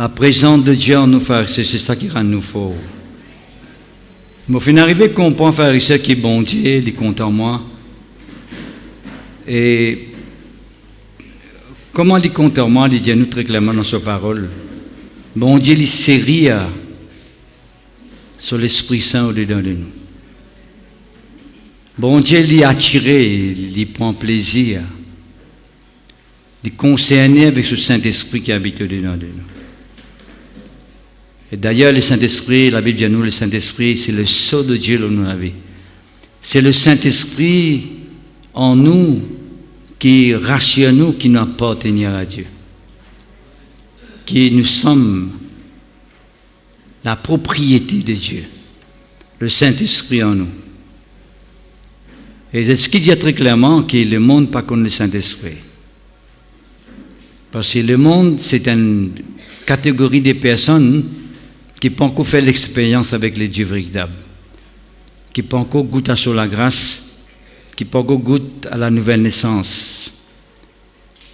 La présence de Dieu en nous, frères et sœurs, c'est ça qui rend nous forts. Mais au final, arrivé qu'on comprend, frères et sœurs, qui est bon Dieu, il compte en moi. Et comment il compte en moi, il dit à nous très clairement dans sa parole. Bon Dieu, il sérit sur l'Esprit Saint au-dedans de nous. Bon Dieu, il est attiré, il prend plaisir. Il est concerné avec ce Saint-Esprit qui habite au-dedans de nous. Et d'ailleurs, le Saint-Esprit, la Bible dit à nous, le Saint-Esprit, c'est le sceau de Dieu dans nos vies. C'est le Saint-Esprit en nous qui rassure nous, qui nous appartient à Dieu. Qui nous sommes la propriété de Dieu. Le Saint-Esprit en nous. Et c'est ce qui dit très clairement que le monde n'a pas connu le Saint-Esprit. Parce que le monde, c'est une catégorie de personnes qui n'ont pas encore fait l'expérience avec les dieux véritables, qui n'ont pas encore goûté sur la grâce, qui n'ont pas encore goûté à la nouvelle naissance.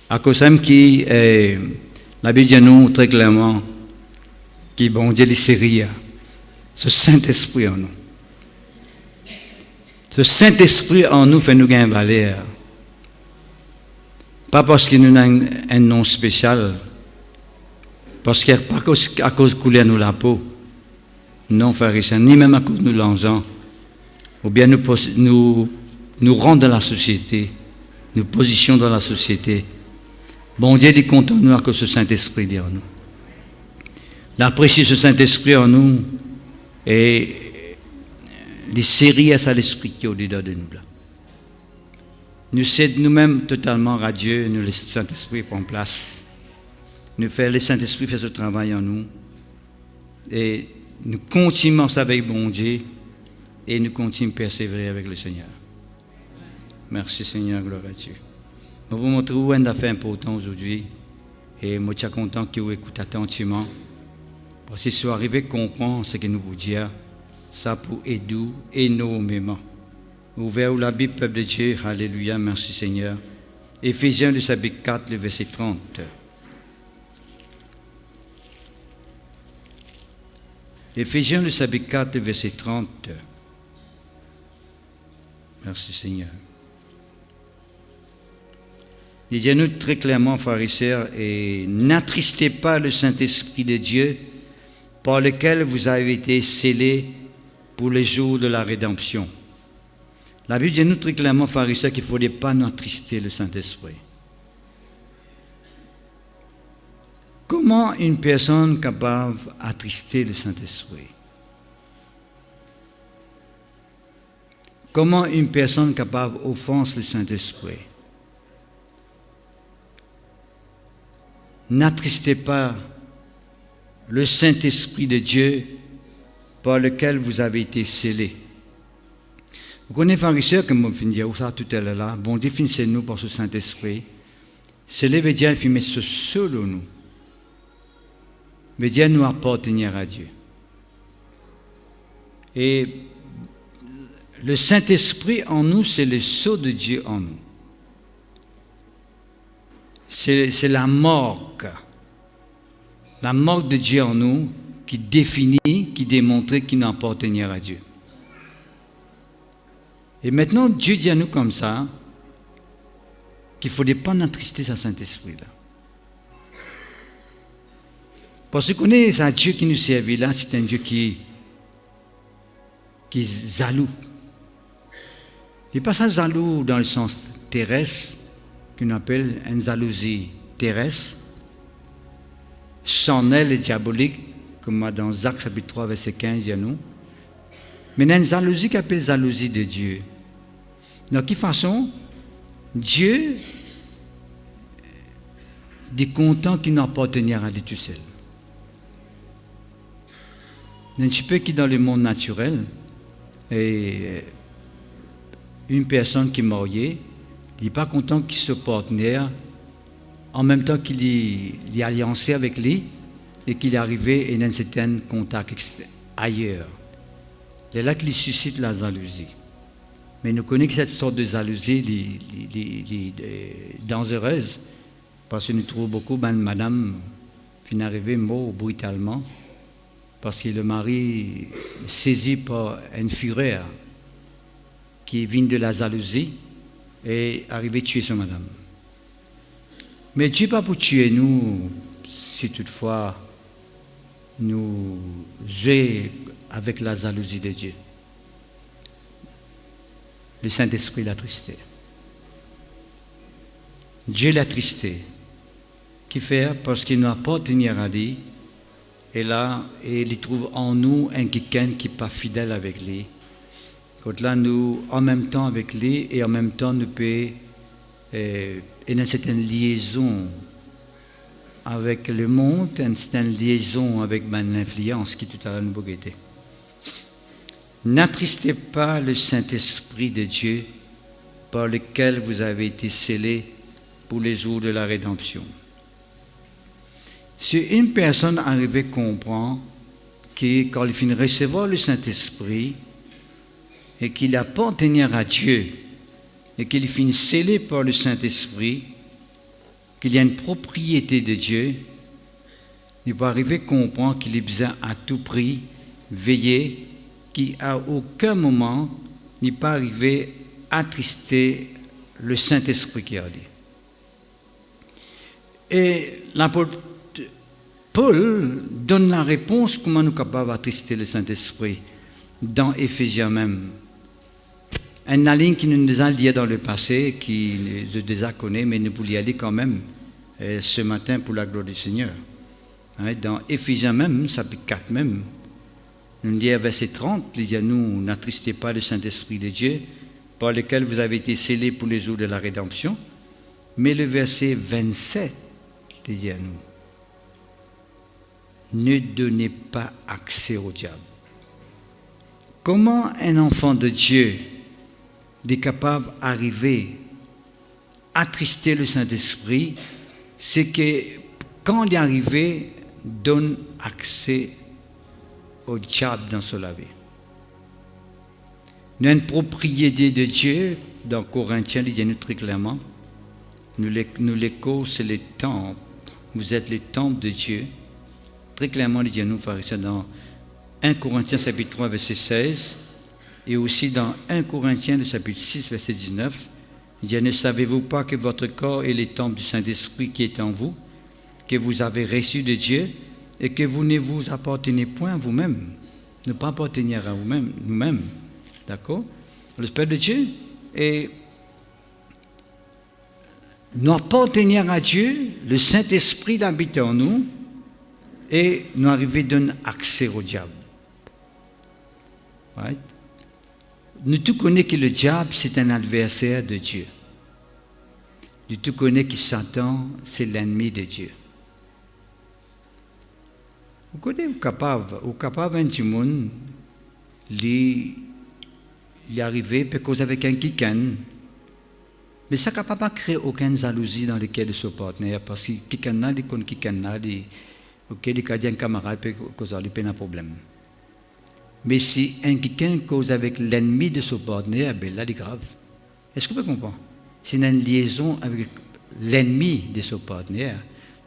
À cause de qui, la Bible dit nous très clairement, qui bon Dieu les série, ce Saint-Esprit en nous. Ce Saint-Esprit en nous fait nous gagner valeur. Pas parce qu'il nous a un nom spécial, parce qu'il n'y a pas à cause de couler à nous la peau. Non, frères et sœurs, ni même à cause de nous l'argent. Ou bien nous rendre dans la société, nous position dans la société. Bon Dieu dit compte en nous à cause de ce Saint-Esprit dit en nous. L'apprécier ce Saint-Esprit en nous et les séries à ça l'Esprit qui est au-dedans de nous là. Nous cèdons nous-mêmes totalement à Dieu, nous laissons le Saint-Esprit prendre place. Nous faisons le Saint-Esprit fait ce travail en nous. Et nous continuons avec bon Dieu et nous continuons à persévérer avec le Seigneur. Merci Seigneur, gloire à Dieu. Je vous montrer où une affaire importante aujourd'hui. Et je suis content que vous écoutez attentivement. Parce que si vous arrivez à comprendre ce que nous vous disons, ça pour aider énormément. Ouvert où la Bible, peuple de Dieu, alléluia, merci Seigneur. Éphésiens, le chapitre 4, le verset 30. Éphésiens, le chapitre 4, le verset 30. Merci Seigneur. Il dit à nous très clairement, frères et sœurs, et n'attristez pas le Saint-Esprit de Dieu, par lequel vous avez été scellés pour les jours de la rédemption. La Bible dit à nous très clairement, frères et sœurs, qu'il ne faudrait pas attrister le Saint-Esprit. Comment une personne capable d'attrister le Saint-Esprit? Comment une personne capable d'offenser le Saint-Esprit? N'attristez pas le Saint-Esprit de Dieu par lequel vous avez été scellés. Vous connaissez, frères et sœurs, comme on finit de dire ça tout à l'heure là, bon, définissez-nous par ce Saint-Esprit. Scellé veut dire qu'il met ce seul en nous. Veut dire nous appartenir à Dieu. Et le Saint-Esprit en nous, c'est le sceau de Dieu en nous. C'est la marque de Dieu en nous qui définit, qui démontre qu'il nous appartenir à Dieu. Et maintenant, Dieu dit à nous comme ça qu'il ne faudrait pas attrister ce Saint-Esprit-là. Parce qu'on est un Dieu qui nous servit là, c'est un Dieu qui est jaloux. Il n'est pas ça jaloux dans le sens terrestre, qu'on appelle une jalousie terrestre, charnelle et diabolique, comme dans Actes chapitre 3, verset 15, il y a nous. Mais il y a une jalousie qui appelle jalousie de Dieu. De quelle façon Dieu est content qu'il n'appartienne à lui tout seul. Un petit peu qui dans le monde naturel, et une personne qui est mariée, il n'est pas content qu'il se partenaire en même temps qu'il est alliancé avec lui et qu'il est arrivé à un certain contact ailleurs. C'est là qu'il suscite la jalousie. Mais nous connaissons que cette sorte de jalousie est dangereuse parce que nous trouvons beaucoup de madame fin arrivé mort brutalement parce que le mari, saisi par une fureur qui vient de la jalousie, est arrivé tuer son madame. Mais Dieu pas pour tuer nous, si toutefois nous jouons avec la jalousie de Dieu. Le Saint-Esprit l'a tristé. Dieu l'a tristé. Qui fait? Parce qu'il n'a pas tenu à lui. Et là, il trouve en nous un quelqu'un qui n'est pas fidèle avec lui. Quand là, nous, en même temps avec lui, et en même temps, nous pouvons une certaine liaison avec le monde, une certaine liaison avec l'influence qui tout à l'heure nous boguettait. N'attristez pas le Saint-Esprit de Dieu par lequel vous avez été scellés pour les jours de la rédemption. Si une personne arrivait à comprendre que quand il finit de recevoir le Saint-Esprit et qu'il appartient à Dieu et qu'il finit scellé par le Saint-Esprit, qu'il y a une propriété de Dieu, il va arriver à comprendre qu'il est besoin à tout prix veiller, qu'à aucun moment il n'est pas arrivé à attrister le Saint-Esprit qui a dit. Et l'apôtre Paul donne la réponse comment nous sommes capables d'attrister le Saint-Esprit dans Éphésiens même. Une ligne qui nous a lié dans le passé, qui je déjà connais, mais nous voulons y aller quand même ce matin pour la gloire du Seigneur. Dans Éphésiens même, chapitre 4 même, nous dit à verset 30, il dit à nous, n'attristez pas le Saint-Esprit de Dieu, par lequel vous avez été scellés pour les jours de la rédemption. Mais le verset 27, il dit à nous, ne donnez pas accès au diable. Comment un enfant de Dieu est capable d'arriver à attrister le Saint-Esprit? C'est que quand il est arrivé, donne accès au diable dans son vie. Nous avons une propriété de Dieu, dans Corinthiens, il dit nous très clairement, nous l'écho, c'est le temple, vous êtes le temple de Dieu. Très clairement, il dit nous, frères, dans 1 Corinthiens chapitre 3, verset 16, et aussi dans 1 Corinthiens, chapitre 6, verset 19, il dit, ne savez-vous pas que votre corps est le temple du Saint-Esprit qui est en vous, que vous avez reçu de Dieu, et que vous ne vous appartenez point à vous-même, ne pas appartenir à vous-même, nous-mêmes, d'accord? L'Esprit de Dieu est nous appartenir à Dieu, le Saint-Esprit habite en nous, et nous arriver à donner accès au diable. Right? Nous tous connaissons que le diable, c'est un adversaire de Dieu. Nous tous connaissons que Satan, c'est l'ennemi de Dieu. Vous connaissez, vous capable un monde, il est arrivé parce que avec un quelqu'un, mais ça ne peut pas créer aucune jalousie dans le cœur de son partenaire, parce que quelqu'un il connaît quelqu'un, il a un camarade, il a un problème. Mais si un quelqu'un cause avec l'ennemi de son partenaire, ben là, c'est grave. Est-ce que vous comprenez? C'est une liaison avec l'ennemi de son partenaire.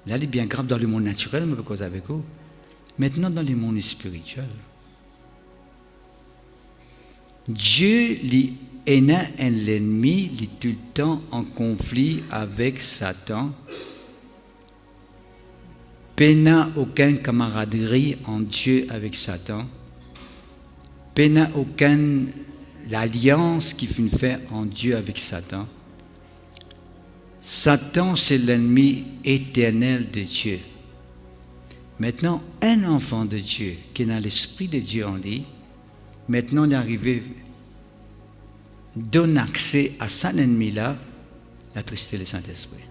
Là, il est bien grave dans le monde naturel, mais cause avec vous. Maintenant, dans le monde spirituel, Dieu est un ennemi, il est tout le temps en conflit avec Satan. Il n'y a aucune camaraderie en Dieu avec Satan. Il n'y a aucune alliance qui finit fait en Dieu avec Satan. Satan, c'est l'ennemi éternel de Dieu. Maintenant, un enfant de Dieu qui a l'Esprit de Dieu en lui, maintenant il est arrivé, donne accès à cet ennemi-là, attrister le Saint-Esprit.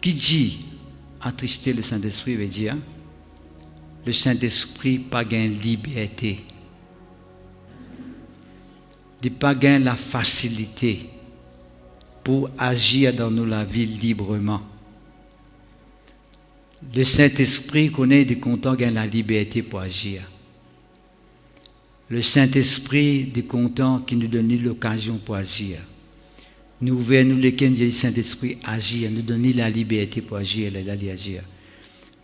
Qui dit attrister le Saint-Esprit veut dire le Saint-Esprit pas gain liberté, il pas gain la facilité pour agir dans la vie librement. Le Saint-Esprit connaît des contents gain la liberté pour agir. Le Saint-Esprit des contents qui nous donne l'occasion pour agir. nous ouvrir nous les du Saint-Esprit agir, nous donner la liberté pour agir, d'aller agir.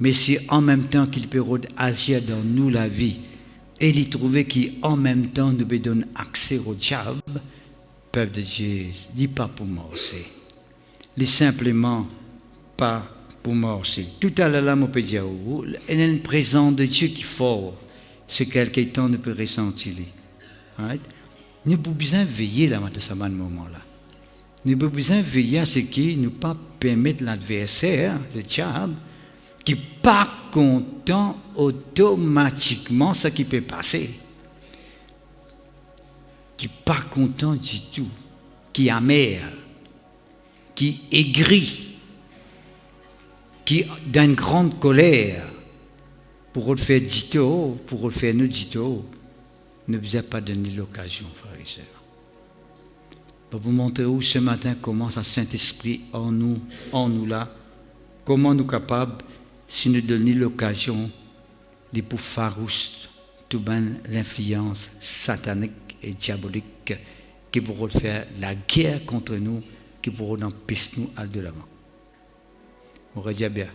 Mais c'est en même temps qu'il peut agir dans nous la vie, et il trouver qu'en même temps nous peut donner accès au diable, peuple de Dieu, dit pas pour morcer. Il simplement pas pour morcer. Tout à l'heure, on peut dire, il y a une présence de Dieu qui est fort, c'est quelque temps nous peut ressentir. Right? Nous avons besoin de veiller là, à ce moment-là. Nous avons besoin de veiller à ce qui nous pas permettre l'adversaire, le diable, qui n'est pas content automatiquement ce qui peut passer. Qui n'est pas content du tout, qui est amer, qui est aigri, qui est dans une grande colère, pour le faire dito, pour le faire nous dito, ne vous a pas donné l'occasion, frères et sœurs. Pour vous montrer où ce matin comment ça Saint-Esprit en nous là, comment nous capables, si nous donnons l'occasion, de pour farouche toute l'influence satanique et diabolique qui pourront faire la guerre contre nous, qui pourront empêcher nous à de l'avant. On va dire bien,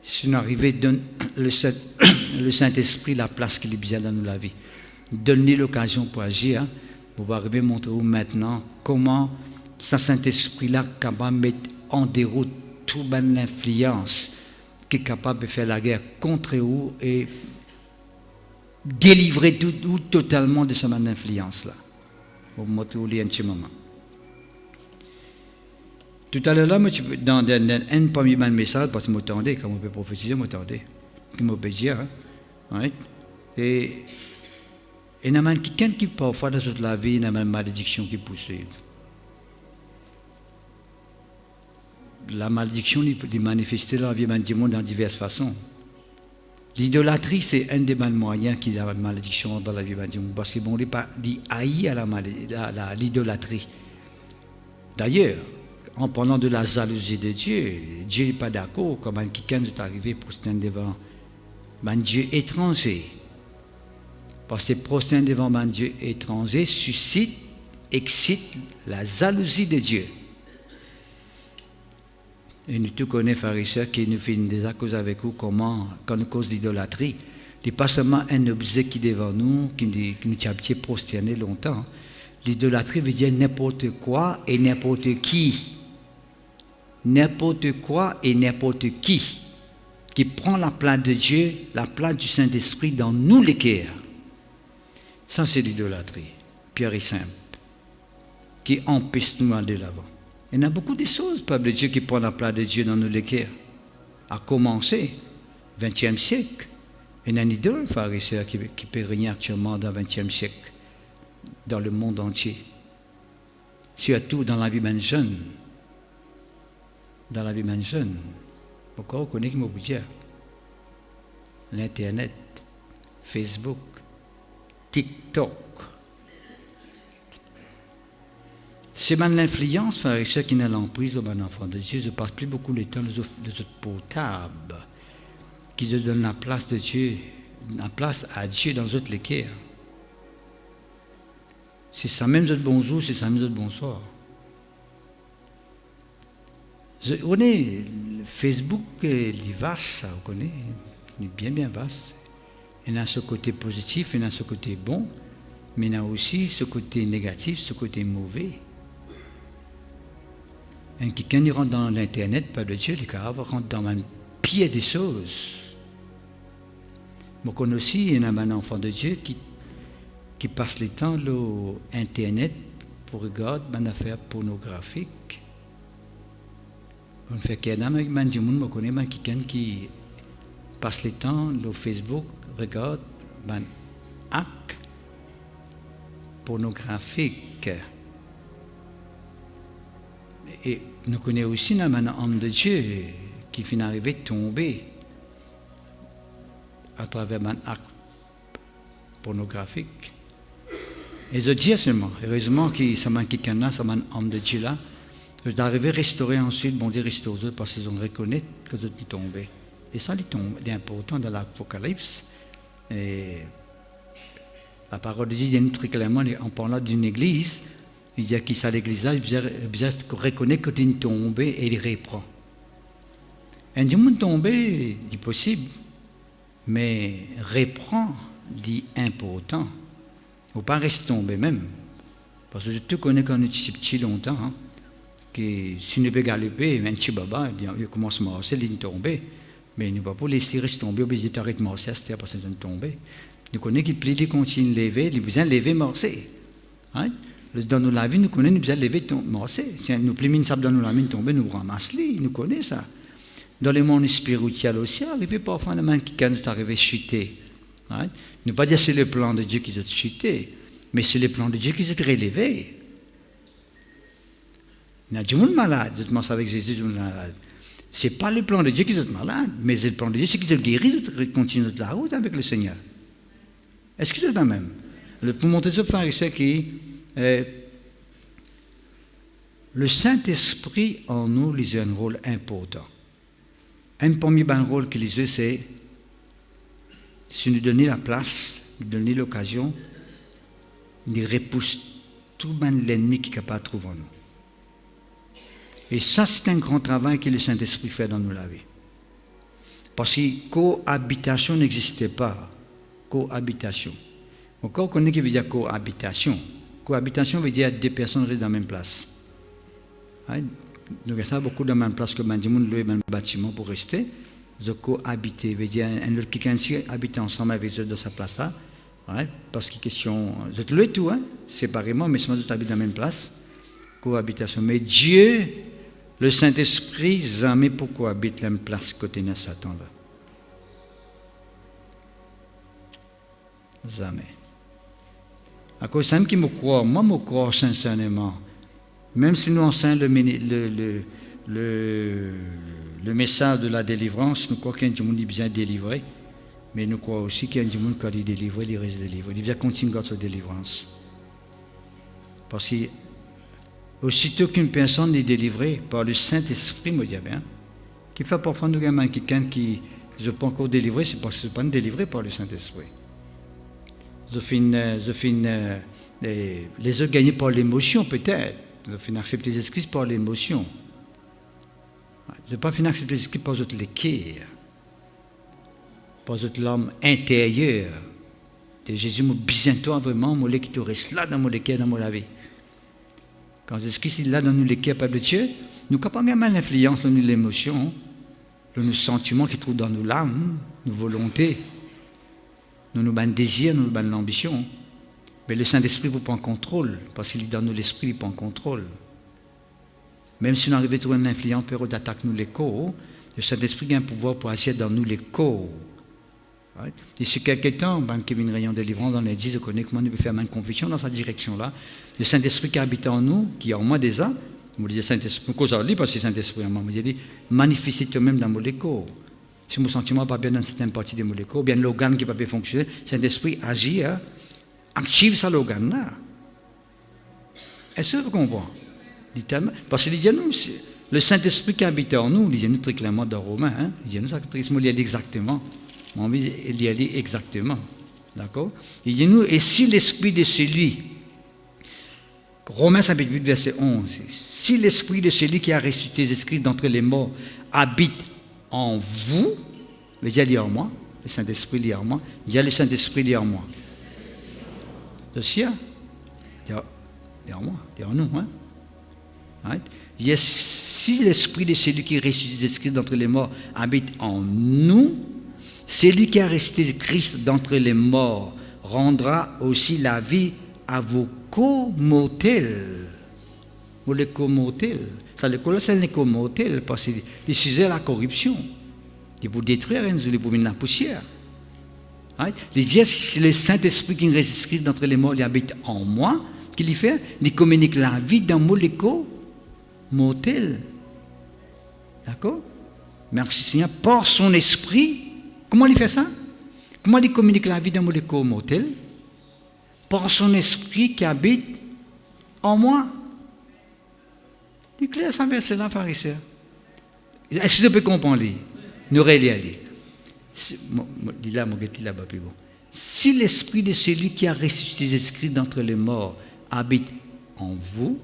si nous arrivons à donner le Saint-Esprit la place qu'il est bien dans la vie, donner l'occasion pour agir, on va arriver à montrer maintenant comment ce Saint-Esprit-là est capable de mettre en déroute toute l'influence qui est capable de faire la guerre contre vous et délivrer tout totalement de cette influence-là. On va montrer un petit moment. Tout à l'heure, là, dans un premier message, parce que je m'attendais, comme on peut prophétiser, je m'attendais, qui m'a peut dire, right? Et il y a quelqu'un qui, parfois, dans toute la vie, il y a une malédiction qui poursuit. La malédiction est manifestée dans la vie du monde dans diverses façons. L'idolâtrie, c'est un des moyens qui a la malédiction dans la vie du monde. Parce que bon, on dit haï à l'idolâtrie. D'ailleurs, en parlant de la jalousie de Dieu, Dieu n'est pas d'accord quand quelqu'un est arrivé pour se tenir devant un Dieu étranger. Parce que prosterner devant un Dieu étranger excite la jalousie de Dieu. Et nous tous connaissons, frères et sœurs, qui nous fait des accusations avec vous, comment, quand nous cause d'idolâtrie, n'est pas seulement un objet qui est devant nous, qui nous a bien prosterné longtemps. L'idolâtrie veut dire n'importe quoi et n'importe qui. N'importe quoi et n'importe qui prend la place de Dieu, la place du Saint-Esprit dans nous les cœurs. Ça, c'est l'idolâtrie, pure et simple, qui empêche nous d'aller de l'avant. Il y a beaucoup de choses, peuple de Dieu, qui prend la place de Dieu dans nos cœurs. À commencer, 20e siècle, il y a une idole, frères et sœurs, qui peut régner actuellement dans le 20e siècle, dans le monde entier. Surtout dans la vie d'un jeune. Dans la vie d'un jeune. Pourquoi on connaît qui m'a dire l'Internet, Facebook, TikTok. C'est l'influence, frère et sœur, qui n'a l'emprise de mon enfant de Dieu. Je ne passe plus beaucoup de temps des autres portables qui se donnent la place de Dieu, la place à Dieu dans autres les cœurs. C'est ça même autres bonjour, c'est ça même autres bonsoir. On est Facebook, il est vaste, ça, vous connaissez, il est bien vaste. Il y a ce côté positif, il y a ce côté bon, mais il y a aussi ce côté négatif, ce côté mauvais. Et quelqu'un qui rentre dans l'Internet, pas de Dieu, il rentre dans un pied des choses. Moi, je connais aussi, il y a un enfant de Dieu qui passe le temps sur Internet pour regarder une affaire pornographique. On fait qu'il y a un connaît quelqu'un qui passe le temps sur Facebook, regarde un acte pornographique. Et nous connaissons aussi un homme de Dieu qui finit d'arriver à tomber à travers un acte pornographique. Et je dis seulement, heureusement que ça m'a quelqu'un là, ça m'a un homme de Dieu là, je suis arrivé à restaurer ensuite, bon Dieu restaure eux parce qu'ils ont reconnu que je suis tombé. Et ça, c'est important dans l'Apocalypse. Et la parole de Dieu dit très clairement en parlant d'une église, Il dit à qui ça l'église là, il reconnaît que tu es tombé et il reprend. Un du monde tombé, dit possible, mais reprend, dit important. Il ne faut pas rester tombé même. Parce que je te connais quand on est petit longtemps, hein, que si nous peut galoper, un petit baba, il commence à marcher, il est tombé. Mais il ne va pas laisser rester tomber, obligé d'arrêter de marcher à cette heure parce qu'il est tombé. Nous connaissons qu'il plie, il continue de lever, il a besoin de lever, marcher. Hein? Dans la vie, nous connaissons, nous besoin de lever, marcher. Si nous plions une sable dans la mine tomber, nous ramassons, nous connaissons ça. Dans le monde spirituel aussi, arrivé parfois le monde qui est arrivé à chuter. Hein? Ne pas dire que c'est le plan de Dieu qui est chuté, mais c'est le plan de Dieu qui est relevé. Il y a du monde malade, je te avec Jésus, du monde malade. Ce n'est pas le plan de Dieu qui est malade, mais c'est le plan de Dieu qui est guéri de continuer la route avec le Seigneur. Est-ce que c'est la même? Pour montrer ce pharisien qui le Saint-Esprit en nous il a un rôle important. Un premier rôle qu'il a, c'est si nous donnons la place, nous donnons l'occasion, il repousse tout l'ennemi qui est capable de trouver en nous. Et ça, c'est un grand travail que le Saint-Esprit fait dans nos vies. Parce que cohabitation n'existait pas. Cohabitation. Encore, on connaît qui veut dire cohabitation. Cohabitation veut dire deux personnes restent dans la même place. Hein? Nous avons beaucoup de même place que les gens louent un bâtiment pour rester. Ils cohabiter veut dire un autre qui habite ensemble avec eux dans sa place là. Ouais? Parce que question, ils louent tout, hein? Séparément, mais seulement ils habitent dans la même place. Cohabitation. Mais Dieu, le Saint-Esprit, jamais pour cohabiter la même place côté de Satan là. Jamais. À cause de ça, qui me croit, moi, je crois sincèrement. Même si nous enseignons le message de la délivrance, nous croyons qu'il y a un monde qui est bien délivré, mais nous croyons aussi qu'il y a un monde qui est délivré, il reste délivré. Il doit continuer dans sa délivrance. Parce que, aussitôt qu'une personne est délivrée par le Saint-Esprit, me dit bien, qui fait parfois nous quelqu'un qui n'est pas encore délivré, c'est parce que ce n'est pas délivré par le Saint-Esprit. Les autres gagnés par l'émotion, peut-être. Je finis accepter les Christ par l'émotion. Je ne pas finir accepter les Christ par le cœur, par l'homme intérieur. De Jésus m'a besoin de toi vraiment, moi qui te reste là dans mon cœur, dans mon vie. Quand Jésus-Christ est là dans nos cœurs, Père de Dieu, nous n'avons pas mal l'influence de l'émotion, de nos sentiments qui trouvent dans nos âmes, nos volontés. Nous avons un désir, nous avons l'ambition. Mais le Saint-Esprit vous prend contrôle, parce qu'il est dans nous l'Esprit, il prend contrôle. Même si on arrive à trouver une influence, peut d'attaquer nous les corps, le Saint-Esprit a un pouvoir pour agir dans nous les corps. Et si quelqu'un temps, qui vient une réunion de délivrance dans l'église, je connais comment nous peut faire une conviction dans sa direction-là. Le Saint-Esprit qui habite en nous, qui est en moi déjà, je me disais Saint-Esprit, parce que c'est Saint-Esprit en moi, je me dis, manifestez toi-même dans mon corps. Si mon sentiment n'est pas bien dans certaines parties de mon corps, bien l'organe qui ne peut pas fonctionner, Saint-Esprit agit, active ça l'organe-là. Est-ce que vous comprenez? Parce qu'il dit nous, le Saint-Esprit qui habite en nous, il dit nous très clairement dans Romains, hein, il dit nous, ça il y a exactement. Mon envie, il y a exactement. D'accord? Il dit nous, et si l'Esprit de celui, Romains chapitre 8, verset 11, si l'Esprit de celui qui a ressuscité Jésus-Christ d'entre les morts habite en vous, veut dire il est en moi, le Saint-Esprit il est en moi, il y a le Saint-Esprit il est en moi. Le sien, il est en moi, il est en nous. Hein? Right? Yes, si l'Esprit de celui qui ressuscite Jésus-Christ d'entre les morts habite en nous, celui qui a ressuscité Christ d'entre les morts rendra aussi la vie à vos co-mortels. Vous les co-mortels. Ça, le colossal n'est co-mortel parce qu'il sujet la corruption. Il vous détruire, il vous mettre la poussière. Right? Le Saint-Esprit qui ressuscite Christ d'entre les morts, il habite en moi. Qu'il fait? Il communique la vie dans mon co-mortel. D'accord? Merci Seigneur. Par son esprit, comment il fait ça? Comment il communique la vie dans mon co-mortel? Par son esprit qui habite en moi. Il est clair, ça verset là, pharisien. Est-ce que je peux comprendre? Nous aller. Si l'esprit de celui qui a ressuscité Jésus-Christ d'entre les morts habite en vous,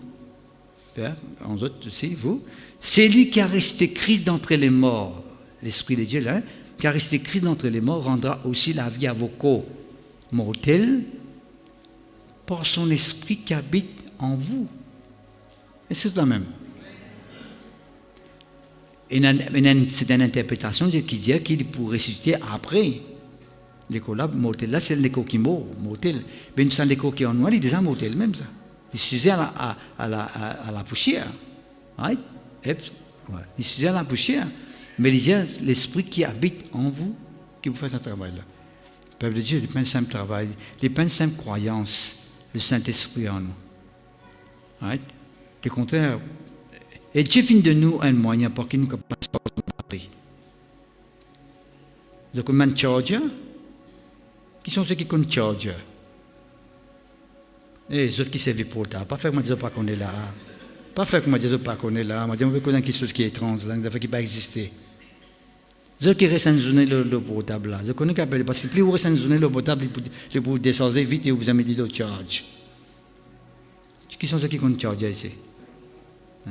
Père, en autres aussi, vous, c'est lui qui a resté Christ d'entre les morts, l'Esprit de Dieu, là, qui a resté Christ d'entre les morts, rendra aussi la vie à vos corps mortels par son Esprit qui habite en vous. Et c'est tout la même. C'est une interprétation qui dit qu'il pourrait ressusciter après. L'écho là, mortel, là, c'est l'écho qui mort, mortel. Mais nous sommes l'écho qui est en noir, il est déjà mortel, même ça. Il suffisait à la poussière. Right? Il suffisait à la poussière. Mais il y a l'Esprit qui habite en vous, qui vous fait ce travail-là. Le peuple de Dieu, les plein simple travail, les plein simple croyance, le Saint-Esprit en nous. Right? Le contraire. Et Dieu finit de nous un moyen pour qu'il nous passe par son esprit. Donc, un charger. Qui sont ceux qui connaissent charger? Et ceux qui servent pour ça. Pas faire que moi, je ne sais pas qu'on est là. Pas faire que moi, je ne sais pas qu'on est là. Moi, je ne connais pas quelque chose qui est étrange, là, qui ne pas exister. Ceux qui restent en journée le portable là. Je connais qu'appelle parce que plus vous restez en journée le portable, je peux descendre vite et vous avez dit de charge. Qui sont ceux qui connaissent charger ici?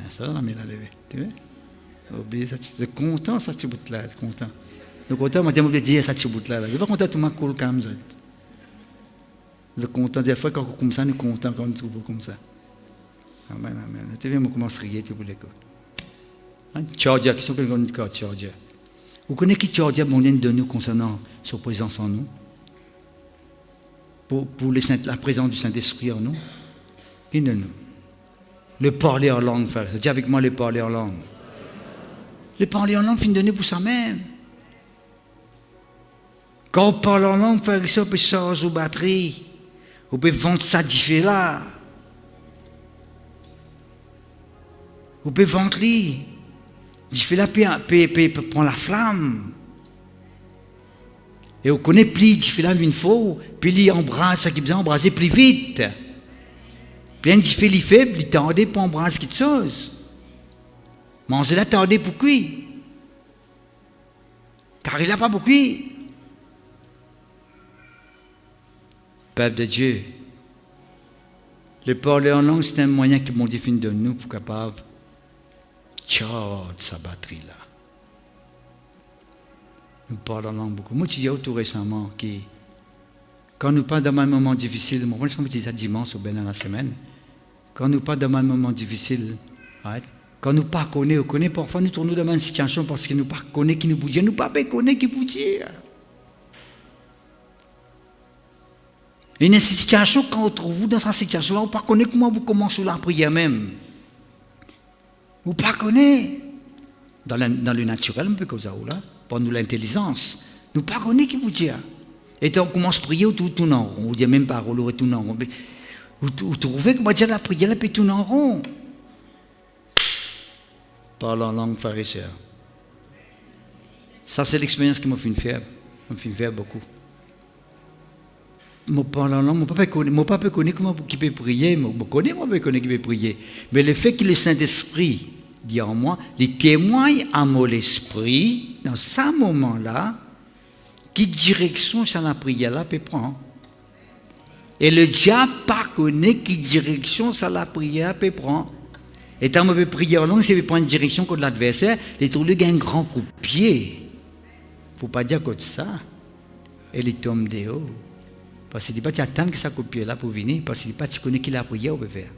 Ça, on a mis la levée. Tu vois? Oubliez ça, c'est content, ça, tu bout là, c'est content. Donc, content, moi, je me dis, ça, tu bout là. Je ne suis pas content, tout le monde cool comme ça. Je suis content, des fois, quand on comme ça, nous sommes contents quand on trouve comme ça. Amen, amen. Tu vois, on commence à rire, tu vois, les charger, qui sont ceux qui connaissent charger? Vous connaissez qui charger moyen de nous concernant sa présence en nous? Pour la présence du Saint-Esprit en nous? Qui de nous? Le parler en langue, frère. Dis avec moi le parler en langue. Le parler en langue finit de donner pour ça même. Quand on parle en langue, frère, ça peut charger aux batteries. On peut vendre ça d'y là. On peut vendre lui. D'y là, puis prend la flamme. Et on connaît plus d'y là une fois, puis il embrasse ça qui besoin embrasser plus vite. Plein de fait faible, il tendait pour embrasser quelque chose. Manger là, tendait pour cuire. Car il n'a pas pour cuire. Peuple de Dieu, le parler en langue, c'est un moyen que mon Dieu finit de nous pour capable de charger sa batterie là. Nous parlons en langue beaucoup. Moi, je disais tout récemment que quand nous parlons d'un moment difficile, moi, je me disais dimanche ou bien dans la semaine, quand nous parlons d'un moment difficile, right? Quand nous ne connaissons pas, on connaît parfois nous tournons dans une situation parce que nous ne connaissons pas qui nous peut dire, nous ne connaissons pas qui peut dire. Et une situation, quand on trouve dans cette situation-là, on ne connaît pas comment vous commencez la prière même. Vous ne connaissez pas. Dans le naturel, un peu comme ça, là, pour nous l'intelligence, nous ne connaissons pas qui vous dire. Et donc, on commence à prier, tout tourne en rond. On dit même parole, on tourne en rond. Vous trouvez que moi, dire la prière, là, puis tourne en rond. Parle en langue, frères et sœurs. Ça, c'est l'expérience qui m'a fait faire. M'a fait faire beaucoup. Moi, parle en langue, mon papa connaît comment qui peut prier. Moi, connais qui peut prier. Mais le fait que le Saint-Esprit dit en moi, il témoigne à mon esprit, dans ce moment-là, qui direction sur la prière là peut prendre. Et le diable pas connaît qui direction sur la prière peut prendre. Et tant qu'on peut prier en langue, c'est prendre une direction contre l'adversaire, il trouve un grand coup de pied. Pour pas dire comme ça. Et il tombe de haut. Parce qu'il dit pas tu attends que ça coup de pied là pour venir, parce qu'il dit pas tu connais qui la prière on peut faire.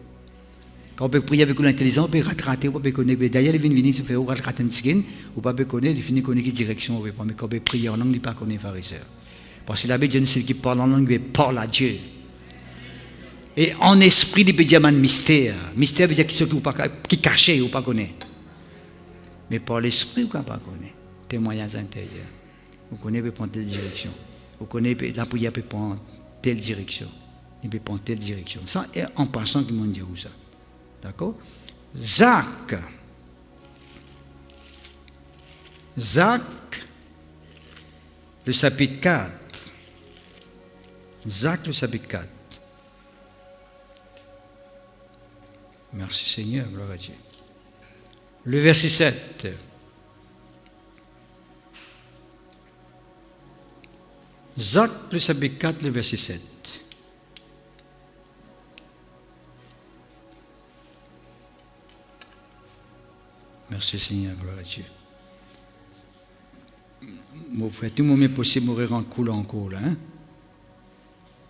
Quand on peut prier avec l'intelligence, on peut rattraper, on peut connaître. D'ailleurs, il vient venir se faire rattraper une skin, ou pas peut connaître, il finit connaître quelle direction on peut prendre. Mais quand on peut prier en langue, il ne pas connaître frères et sœurs. Parce que la Bible dit celui qui parle en langue, il parle à Dieu. Et en esprit, il peut dire un mystère. Mystère veut dire quelque chose qui est caché ou pas connaître. Mais par l'esprit, vous ne pas connaître. Témoignage intérieur. Vous connaissez, peut prendre telle direction. Vous connaissez, la prière peut prendre telle direction. Il peut prendre telle direction. Ça, et en passant, qui m'ont dit où ça. D'accord? Jacques, le chapitre 4. Jacques, le chapitre 4. Merci Seigneur, gloire à Dieu. Le verset 7. Jacques, le chapitre 4, le verset 7. Merci Seigneur, gloire à Dieu. Je fais tout mon mieux possible pour rendre cool encore. Hein?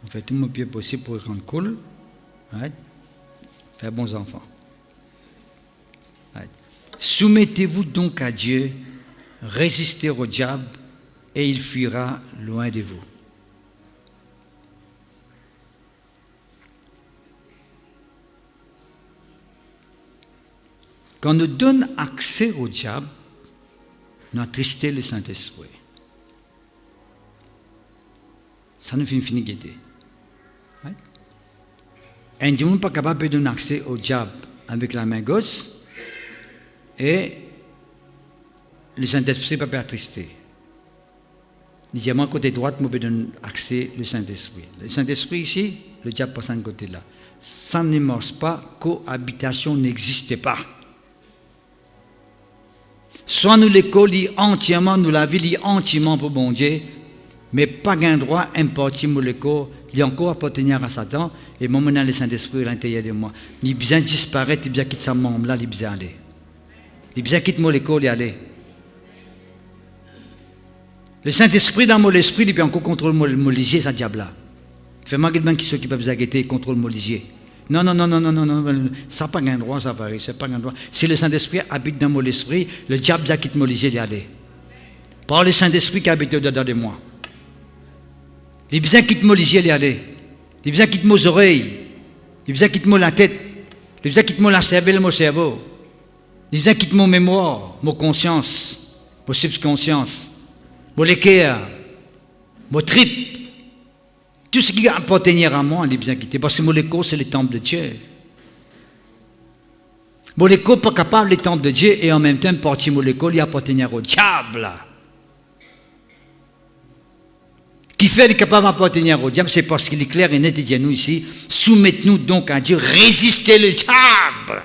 Je fais tout mon mieux possible pour rendre cool. Right? Faire bons enfants. Right? Soumettez-vous donc à Dieu, résistez au diable et il fuira loin de vous. Quand on nous donne accès au diable, nous attristons le Saint-Esprit. Ça nous fait une finie gaieté. Right? Et nous n'est pas capable de donner accès au diable avec la main gauche et le Saint-Esprit ne peut pas attrister. Il dit à moi, côté droit, je peux donner accès au Saint-Esprit. Le Saint-Esprit ici, le diable passe à côté là. Ça ne marche pas, cohabitation n'existe pas. Soit nous l'école entièrement, nous la vie entièrement pour bon Dieu, mais pas un droit imparti pour l'école, il y a encore appartenir à Satan, et moi, maintenant, le Saint-Esprit à l'intérieur de moi. Il a besoin de disparaître, il a besoin de quitter sa membre là, il a besoin d'aller. Il a besoin de quitter mon l'école et aller. Le Saint-Esprit dans mon esprit, il peut encore contrôler mon lisier, ça diable là. Il fait malgré qui s'occupe de vous contrôle mon lisier. Non, ça n'a pas un droit, ça varie, c'est pas un droit. Si le Saint-Esprit habite dans mon esprit, le diable a quitté mon lisier d'y aller. Par le Saint-Esprit qui habite au-dedans de moi. Il a besoin de quitter mon lisier d'y aller. Il a besoin de quitter mes oreilles. Il a besoin de quitter la tête. Il a besoin de quitter la cervelle, mon cerveau. Il a besoin de quitter mon mémoire, mon conscience, mon subconscience, mon équerre, mon trip. Tout ce qui appartenait à moi, il a besoin de quitter. Parce que mon écho, c'est le temple de Dieu. Mon écho n'est pas capable le temple de Dieu et en même temps, partie mon écho, il appartenait au diable. Qui fait capable d'appartenir au diable, c'est parce qu'il est clair et net et dit à nous ici, soumettez-nous donc à Dieu, résistez le diable.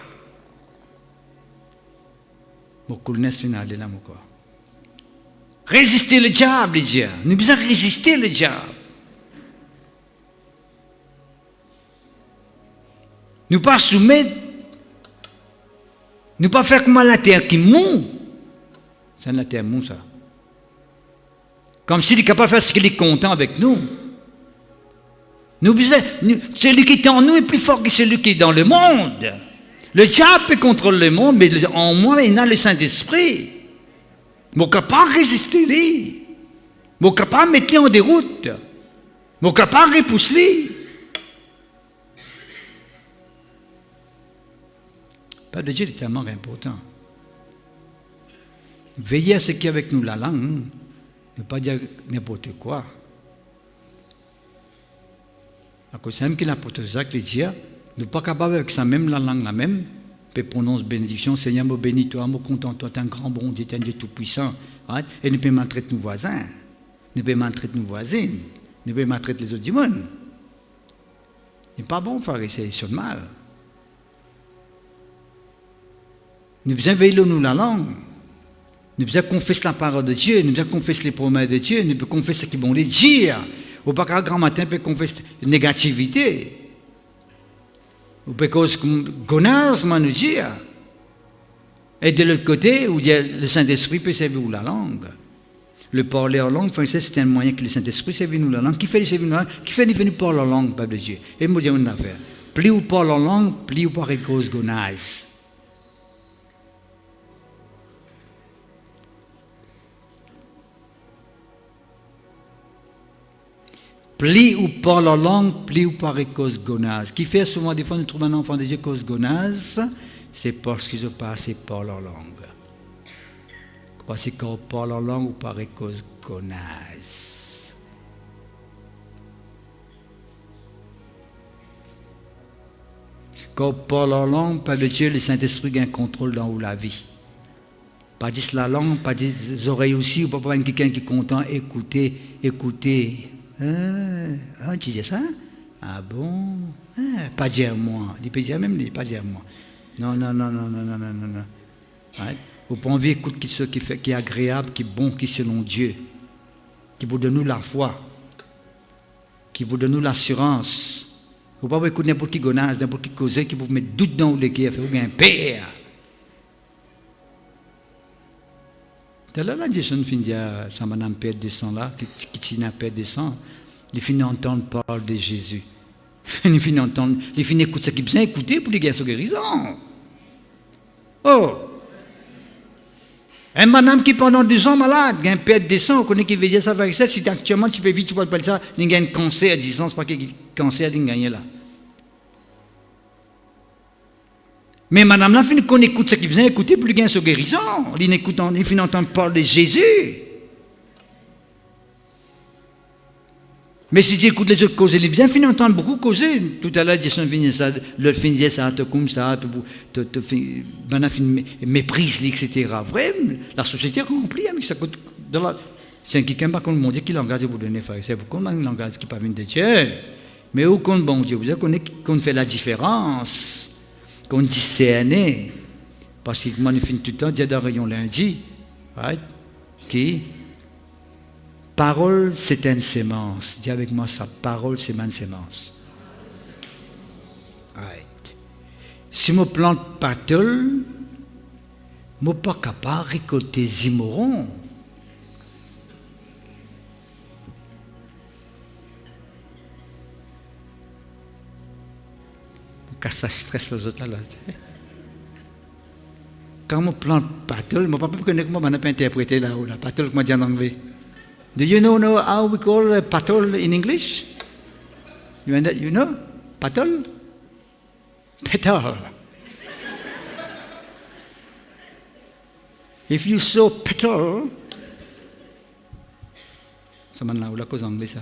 Mon coolness final est là, mon corps. Résistez le diable, il dit. Nous devons résister le diable. Nous ne pas soumettre, nous ne pas faire comme la terre qui mou. C'est la terre mou, ça. Comme s'il est capable de faire ce qu'il est content avec nous. Celui qui est en nous est plus fort que celui qui est dans le monde. Le diable peut contrôler le monde, mais en moi, il a le Saint-Esprit. Je suis capable de résister. Je suis capable de mettre en déroute. Je suis capable de repousser. Le Père de Dieu est tellement important. Veillez à ce qui est avec nous la langue. Ne pas dire n'importe quoi. À cause de que l'apôtre Jacques le dit, nous ne sommes pas capables avec ça même, la langue la même, peut prononcer bénédiction, Seigneur, me bénis toi, me content toi, tu es un grand bon Dieu, tu es un Dieu tout-puissant. Right? Et nous pouvons maltraiter nos voisins, nous pouvons maltraiter nos voisines, nous pouvons maltraiter les autres du monde. Ce n'est pas bon de faire essayer sur le mal. Nous devons veiller nous la langue. Nous devons confesser la parole de Dieu, nous devons confesser les promesses de Dieu, nous devons confesser ce qu'ils vont les dire. Ou pas qu'un grand matin peut confesser la négativité. Ou peut cause gonaz, nous dire. Et de l'autre côté, où le Saint-Esprit peut servir la langue. Le parler en langue français, c'est un moyen que le Saint-Esprit serve nous la langue. Qui fait servir la langue? Qui fait nous parler en langue, peuple de Dieu? Et moi, je dis une affaire. Plus vous parlez en langue, plus vous parlez cause gonaz. Plus ou parle en langue, plus ou parle cause gonaz. Qui fait souvent des fois nous trouvons un enfant de Dieu cause gonaz, c'est parce qu'ils ont pas assez parlé en langue. Parce qu'on parle en langue ou parle cause gonaz. Quand on parle en langue, par le Dieu, le Saint-Esprit a un contrôle dans la vie. Pas dire la langue, pas dire les oreilles aussi, ou pas avoir quelqu'un qui est content, écouter. Tu dis ça? Ah bon? Pas dire moi. Il peut dire même, pas dire moi. Non. Ouais. Vous pouvez envie d'écouter ce qui est agréable, qui est bon, qui est selon Dieu, qui vous donne nous la foi, qui vous donne nous l'assurance. Vous ne pouvez pas écouter n'importe qui gonasse, n'importe qui cause, qui vous met doute dans le qui a fait, ou bien père. Tout à l'heure, la Jason finit à sa madame père de sang là, qui tient à père de sang, il finit entendre parler de Jésus. Il finit entendre, il finit écouter ce qu'il besoin écouter pour les guérir sa guérison. Oh! Un madame qui pendant 2 ans malade, il a un père de sang, on connaît qui veut dire ça avec ça, si actuellement tu peux vite, tu peux pas ça, il y a un cancer à 10 ans, c'est pas qu'il cancer qu'il gagne là. Mais madame là, finit qu'on écoute ce qu'il besoin écouter pour lui gagner sa guérison. Il finit entendre parler de Jésus. Mais si tu écoutes les autres causer, les bien finit entendre beaucoup causer. Tout à l'heure, ils sont finis ça, le finit ça, comme ça, méprise, etc. Vrai, la société est remplie avec ça. C'est quelqu'un par contre, mon Dieu, qui langage vous donner, c'est beaucoup un langage qui parvient de Dieu. Mais où compte bon Dieu, vous savez qu'on fait la différence, qu'on discerne. Parce que moi, nous finissons tout le temps, Dieu dans rayon lundi, right, qui parole, c'est une sémence. Dis avec moi, sa parole, c'est une sémence. Right. Si je plante patol, je ne suis pas capable de récolter zimoron. Quand ça stresse les autres là. Quand je plante patol, je ne sais pas comment on peut interpréter là-haut, la patol, comment dire en anglais. Do you know how we call patol in English? You know? Patol? Petal. If you sow petal, ça m'a là cause anglais ça.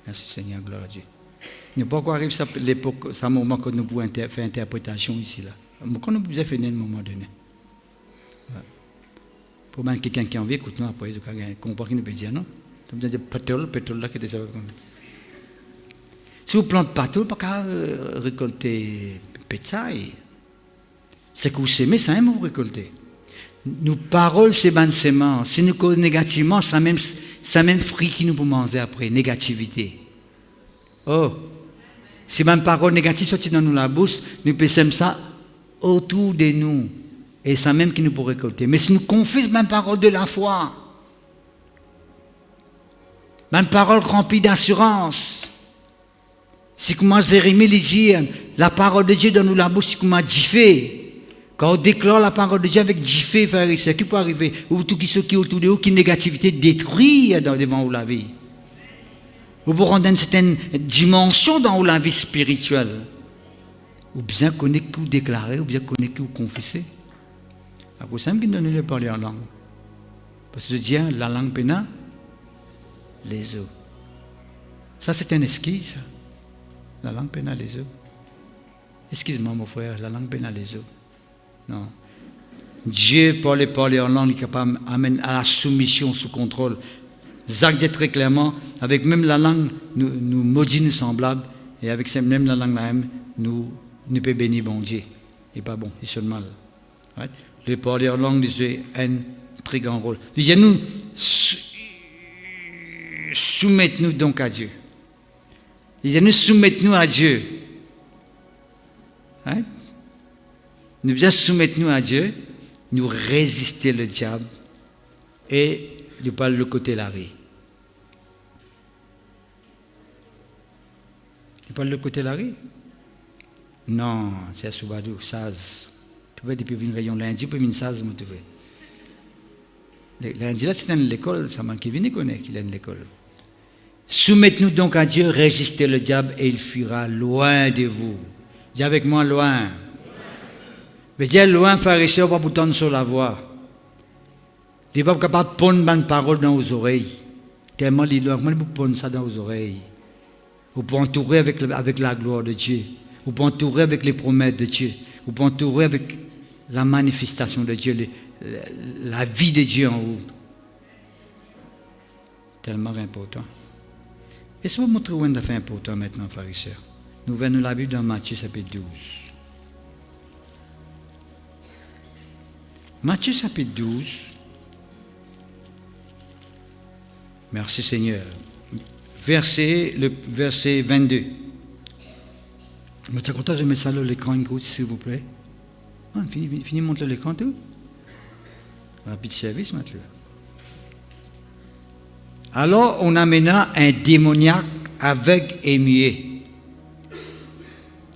Merci Seigneur, gloire à Dieu. Ne pas quoi arrive ça l'époque, ça moment que nous pouvons faire interprétation ici là. Quand nous pouvons faire un moment donné. Pour même quelqu'un qui a envie, écoute-nous après, il comprend qu'il ne peut dire non. Tu me dis pétrole là qui est ça. Si vous plantez pétrole, pas qu'à récolter pétail. C'est que vous semez, ça même vous récoltez. Nos paroles, c'est bonne sémence. Si nous causons négativement, c'est même fruit qui nous peut manger après, négativité. Oh, si même parole négative sortit dans nous la bouche, nous pensons ça autour de nous. Et ça même qui nous peut récolter. Mais si nous confions même parole de la foi, même parole remplie d'assurance, si comment Jérémie lui dit, la parole de Dieu dans nous la bouche, si comment fait, quand on déclare la parole de Dieu avec fait, frère, c'est qui peut arriver, ou tout ce qui est autour de vous, qui négativité détruit devant la vie. Vous pouvez rendre une certaine dimension dans la vie spirituelle. Ou bien connaître que vous déclarez, ou bien connaître que vous confessez. À cause de ça, nous devons parler en langue. Parce que Dieu, la langue pénale, les os. Ça, c'est un esquisse. La langue pénale, les os. Excuse-moi, mon frère, la langue pénale, les os. Non. Dieu, parler en langue, il est capable d'amener à la soumission sous contrôle. Jacques dit très clairement, avec même la langue, nous maudit nous semblables, et avec même la langue là-même, nous pouvons bénir bon Dieu. Et pas bon, il se mal. Right? Le parler en langue joue un très grand rôle. Nous soumettons-nous donc à Dieu. Nous soumettons-nous à Dieu. Right? Nous bien soumettons-nous à Dieu, nous résister le diable et nous parlons le côté larry. Tu parles de côté larry? Non, c'est à Soubadou, Saz. Tu vois, depuis une rayon lundi, puis une Saz, tu vois. Lundi, là, c'est dans l'école, ça manque qui vient connaître qu'il est dans l'école. Soumettez-nous donc à Dieu, résistez le diable et il fuira loin de vous. Dis avec moi, loin. Mais dire loin, pharisien, on va vous tendre sur la voie. Il n'est pas capable de prendre une parole dans vos oreilles. Tellement il est loin, comment vous prenez ça dans vos oreilles? Vous pouvez entourer avec la gloire de Dieu. Vous pouvez entourer avec les promesses de Dieu. Vous pouvez entourer avec la manifestation de Dieu, la vie de Dieu en vous. Tellement important. Et ça va montrer où c'est important maintenant, frères et sœurs. Nous venons la Bible dans Matthieu chapitre 12. Matthieu chapitre 12. Merci Seigneur. Le verset 22. Mais tu es content de mettre ça sur l'écran, s'il vous plaît? Fini de montrer l'écran, tout? Rapide service maintenant. Alors on amena un démoniaque aveugle et muet.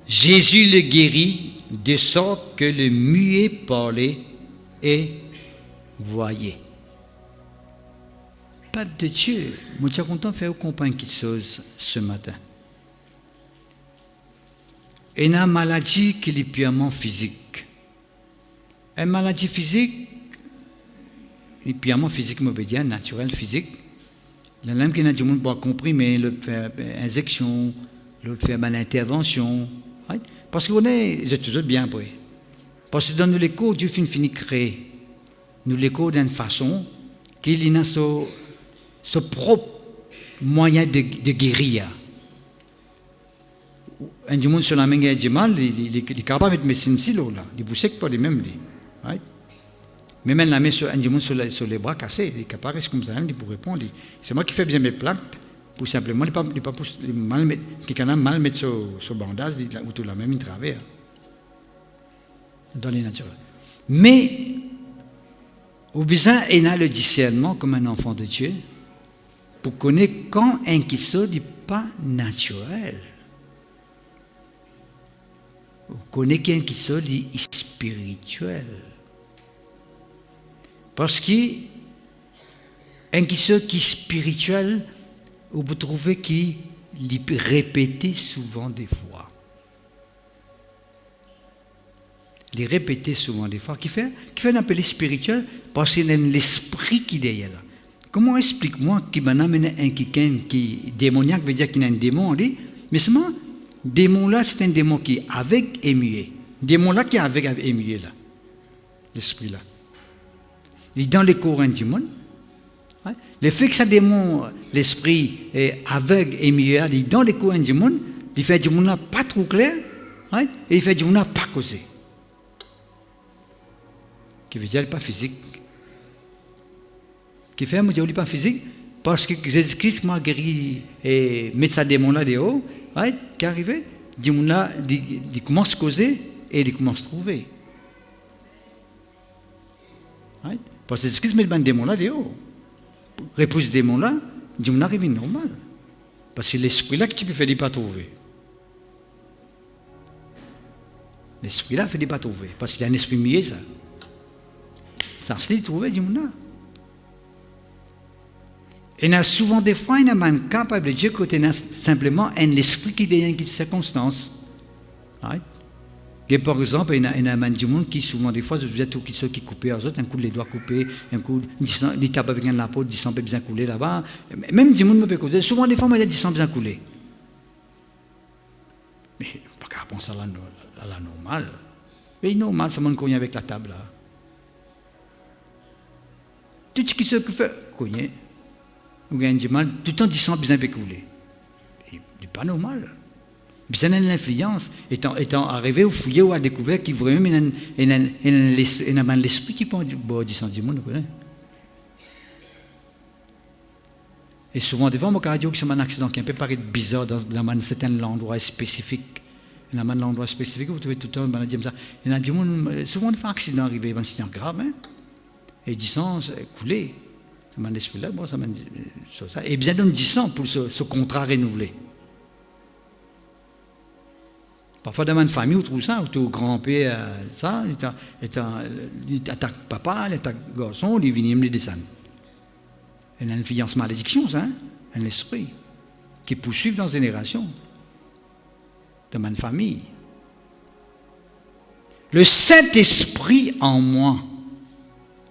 Jésus le guérit de sorte que le muet parlait et voyait. Peuple de Dieu, moi je suis content de faire comprendre quelque chose ce matin. Il y a une maladie qui est purement physique. Une maladie physique, purement physique, je veux dire, naturelle, physique. La même qui n'a du monde pas compris, mais l'autre fait injection, l'autre fait une intervention. Right? Parce qu'on est, j'ai toujours bien pris. Parce que dans les cours, Dieu finit de créer. Nous les cours d'une façon qu'il a son propre moyen de guérir. Un du monde sur la main qui a du mal, il est capable de mettre mes signes là. Il ne pas les mêmes. Right? Mais même la main sur un du monde sur les bras cassés, il est capable de comme ça, il peut répondre. C'est moi qui fais bien mes plantes, pour simplement, il ne pas mal mettre, quelqu'un a mal mettre ce bandage, ou tout la même, il travaille. Dans les naturels. Mais, au besoin, il a le discernement comme un enfant de Dieu, pour connaître quand un qui sort n'est pas naturel. Vous connaissez qu'un qui sort est spirituel. Parce qu'un qui sort qui est spirituel, vous trouvez qu'il répète souvent des fois. Les répéter souvent des fois, qui fait un appel spirituel parce qu'il y a l'esprit qui est derrière là. Comment explique-moi qu'il m'a amené un quelqu'un qui est démoniaque, veut dire qu'il y a un démon, mais seulement, démon là, c'est un démon qui est avec et muet. Démon là qui est avec et muet là. L'esprit là. Il est dans les courants du monde. Ouais. Le fait que ça démon, l'esprit est aveugle et muet, il est dans les courants du monde, il fait du monde là pas trop clair, ouais, et il fait du monde là pas causé. Qui veut dire pas physique. Qui fait, moi, je ne dis pas physique, parce que Jésus-Christ m'a guéri et met sa démon là dehors, right, qui est arrivé, démon là, il commence à causer et il commence à trouver. Right? Parce que Jésus-Christ met le démon là dehors. Repousse le démon là, démon là arrive normal. Parce que l'esprit là que tu peux faire, il pas trouver. L'esprit là, il pas trouver. Parce qu'il y a un esprit muet, ça. Ça se dit trouver, démon là. Et il y a souvent des fois, il y a même capable de Dieu quand il y a simplement un esprit qui devient une circonstance. Right? Et par exemple, il y a un du monde qui souvent des fois, qui coupent aux autres, un coup les doigts coupés, un coup il tape avec la peau, du sang peut bien couler là-bas. Même du monde me peut couler. Souvent des fois, il y a du sang bien couler. Mais pas qu'à penser à la normale. Mais normal, ça m'a cogné avec la table là. Tout ce qui se fait cogner. Ou gagne du mal, tout le temps, du sang bien couler. C'est pas normal. Bien l'influence, étant arrivé au fouiller ou à découvert qu'il vraiment il y a l'esprit qui prend du sang du monde. Et souvent, devant mon cardio, c'est un accident qui peut paraître bizarre dans un certain endroit spécifique. Dans un endroit spécifique, vous trouvez tout le temps, il y a du monde, souvent, des fois, accident arrivé, c'est grave, hein? Et du sang coulé. L'esprit là, bon, ça et bien donne du sang pour ce contrat renouvelé. Parfois dans une famille, on trouve ça, où grand-père, ça, il attaque papa, il attaque garçon, il vient me descendre. Il y a une influence malédiction, ça, un esprit qui poursuit dans une génération, dans une famille. Le Saint-Esprit en moi,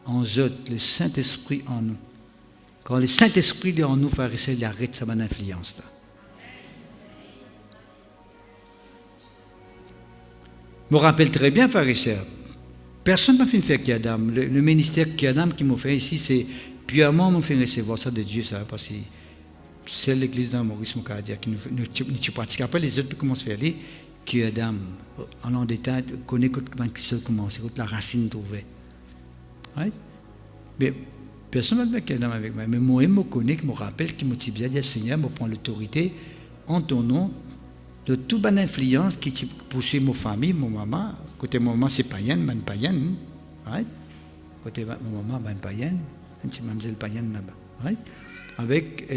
en eux, le Saint-Esprit en nous. Quand le Saint-Esprit est en nous, frère et sœurs, il arrête sa bonne influence là. Je me rappelle très bien, frère et sœurs, personne ne m'a fait faire Kiadam. Le ministère Kiadam qui m'a fait ici, c'est purement m'a fait recevoir ça de Dieu, ça, parce que c'est l'église de Maurice Mokadia qui nous pratique. Après, les autres commencent à faire les Kiadam. En détail, connaît comment ça commence, la racine trouvée. Right? Mais personne ne va faire avec moi. Mais moi, je me connais, je me rappelle, qui me dit bien, Seigneur, je prends l'autorité en ton nom de toute bonne influence qui poursuit ma famille, ma maman. Côté ma maman, c'est païenne, man païenne. Right? côté mon maman, ben païenne, une petite mademoiselle païenne là-bas. Right? Avec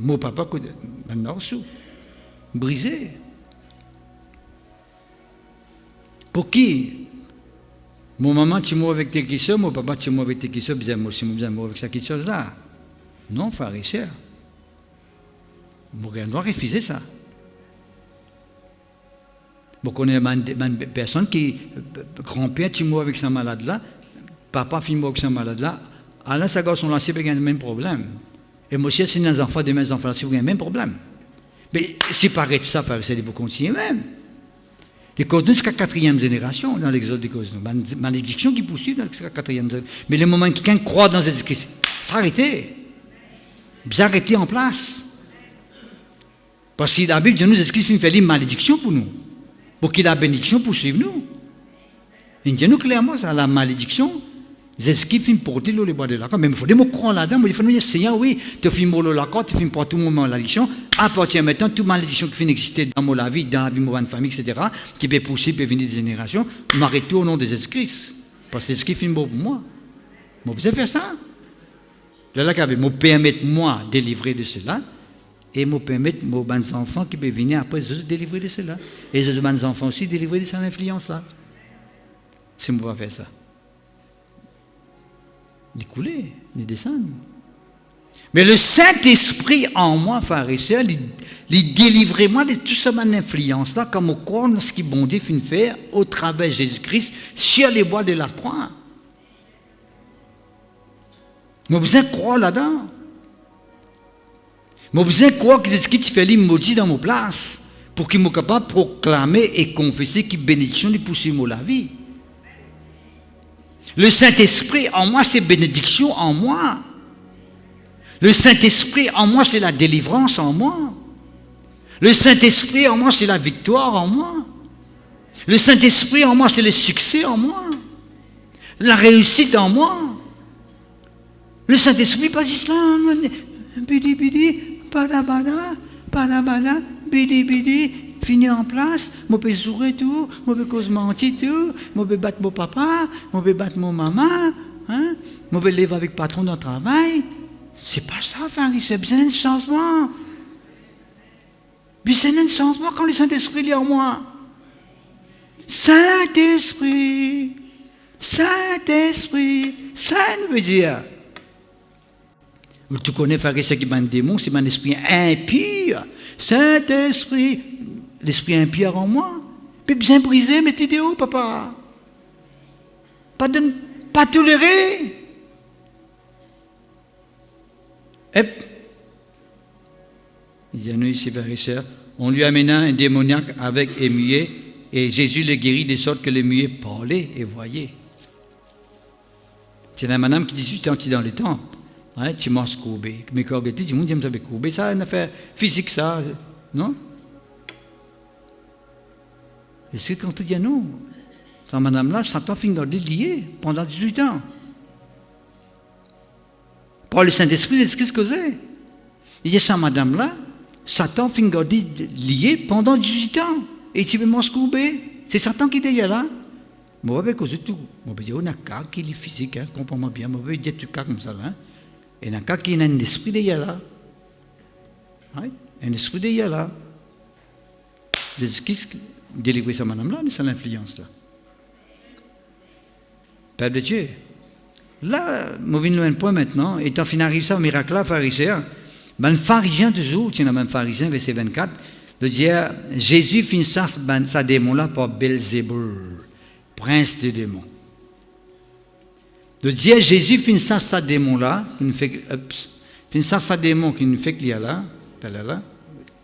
mon papa, côté ben sous, brisé. Pour qui? Mon maman, tu mourras avec tes kissos, mon papa, tu mourras avec tes kissos, moi aussi, je mourrai avec ces kissos-là. Non, frère et sœur. On doit refuser ça. On connaît une personne qui, grand-père, tu mourras avec sa malade-là, papa, fille, mourra avec sa malade-là, alors ça garçon là, c'est le même problème. Et moi aussi, si les enfants de mes enfants, c'est le même problème. Mais si paraît ça, frère et sœur, il faut continuer même. Les causes jusqu'à la 4e génération dans l'exode des causes. Malédiction qui poursuit jusqu'à la 4e génération. Mais le moment où quelqu'un croit dans Jésus-Christ, s'arrêter. S'arrêter en place. Parce que la Bible dit nous, Jésus-Christ fait une malédiction pour nous. Pour que la bénédiction poursuive nous. Il dit nous clairement, ça, la malédiction, Jésus-Christ fait porter les bois de la croix. Mais il faut me croire là-dedans. Il faut nous dire, Seigneur, oui, tu fais mourir la croix, tu fais pour tout moment la malédiction. À partir de maintenant, toute malédiction qui fait exister dans la vie, dans la vie de ma famille, etc., qui peut pousser, peut venir des générations, m'arrête tout au nom de Jésus-Christ. Parce que Jésus-Christ fait pour moi. Moi, vous avez fait ça. Là, me permettre moi de délivrer de cela, et me permettre aux bons enfants qui peuvent venir après de délivrer de cela. Et les bons enfants aussi délivrer de cette influence-là. C'est moi qui vais faire ça. Les couler, les descendre. Mais le Saint-Esprit en moi, frères et sœurs, il délivre moi de toute cette influence-là, comme au corps de ce qui bon Dieu fait faire au travers de Jésus-Christ sur les bois de la croix. Mais vous avez croire là-dedans. Mais vous avez croire que Jésus-Christ fait les maudits dans mon place pour qu'il soit capable de proclamer et confesser qu'il bénédiction lui pousse la vie. Le Saint-Esprit en moi, c'est bénédiction en moi. Le Saint-Esprit en moi, c'est la délivrance en moi. Le Saint-Esprit en moi, c'est la victoire en moi. Le Saint-Esprit en moi, c'est le succès en moi. La réussite en moi. Le Saint-Esprit, pas islam. Bidi bidi, padabada, padabada, bidi bidi. Fini en place, je peux sourire tout, je peux cause mentir tout, je peux battre mon papa, je peux battre mon maman, hein? Je peux lever avec le patron dans le travail. C'est pas ça, frère, c'est besoin d'un changement. Besoin d'un changement quand le Saint-Esprit est en moi. Saint-Esprit, Saint-Esprit, ça veut dire. Tu connais, frère, ce qui est un démon, c'est un esprit impur. Saint-Esprit. L'esprit impur en moi. Puis bien briser, mettez des hauts, papa. Pas tolérer. Il y a nous ici, frères et sœurs, on lui amena un démoniaque avec et muet, et Jésus le guérit de sorte que le muet parlait et voyait. C'est la madame qui 18 ans, qui est dans le temple. Hein, tu m'as courbé. Mais quand tu dis, mon Dieu, me courbé, ça, une affaire physique, ça, non? Et c'est quand tu dis non, cette madame-là, Satan finit de lier pendant 18 ans. Par le Saint-Esprit, c'est ce que c'est. Il y a cette madame-là, Satan finit de lier pendant 18 ans. Et tu veux m'escouber. C'est Satan qui est derrière là. Moi, je vais causer tout. Moi, je vais dire, on a un cas qui est physique, hein, comprends-moi bien. Moi, je vais dire tout cas comme ça là. Et un cas qui a un esprit derrière là. Oui, un esprit derrière là. Qu'est-ce que délivrer cette madame-là, c'est l'influence là. Père de Dieu. Là, je vais un point maintenant, et tu as fini d'arriver ça au miracle là, pharisien. Ben, le pharisien toujours, tu as même pharisien, verset 24, de dire Jésus finit ça, sa démon-là par Belzébul, prince des démons. De dire Jésus finit ça, sa démon-là, finit ça, sa démon qui nous fait qu'il y a là,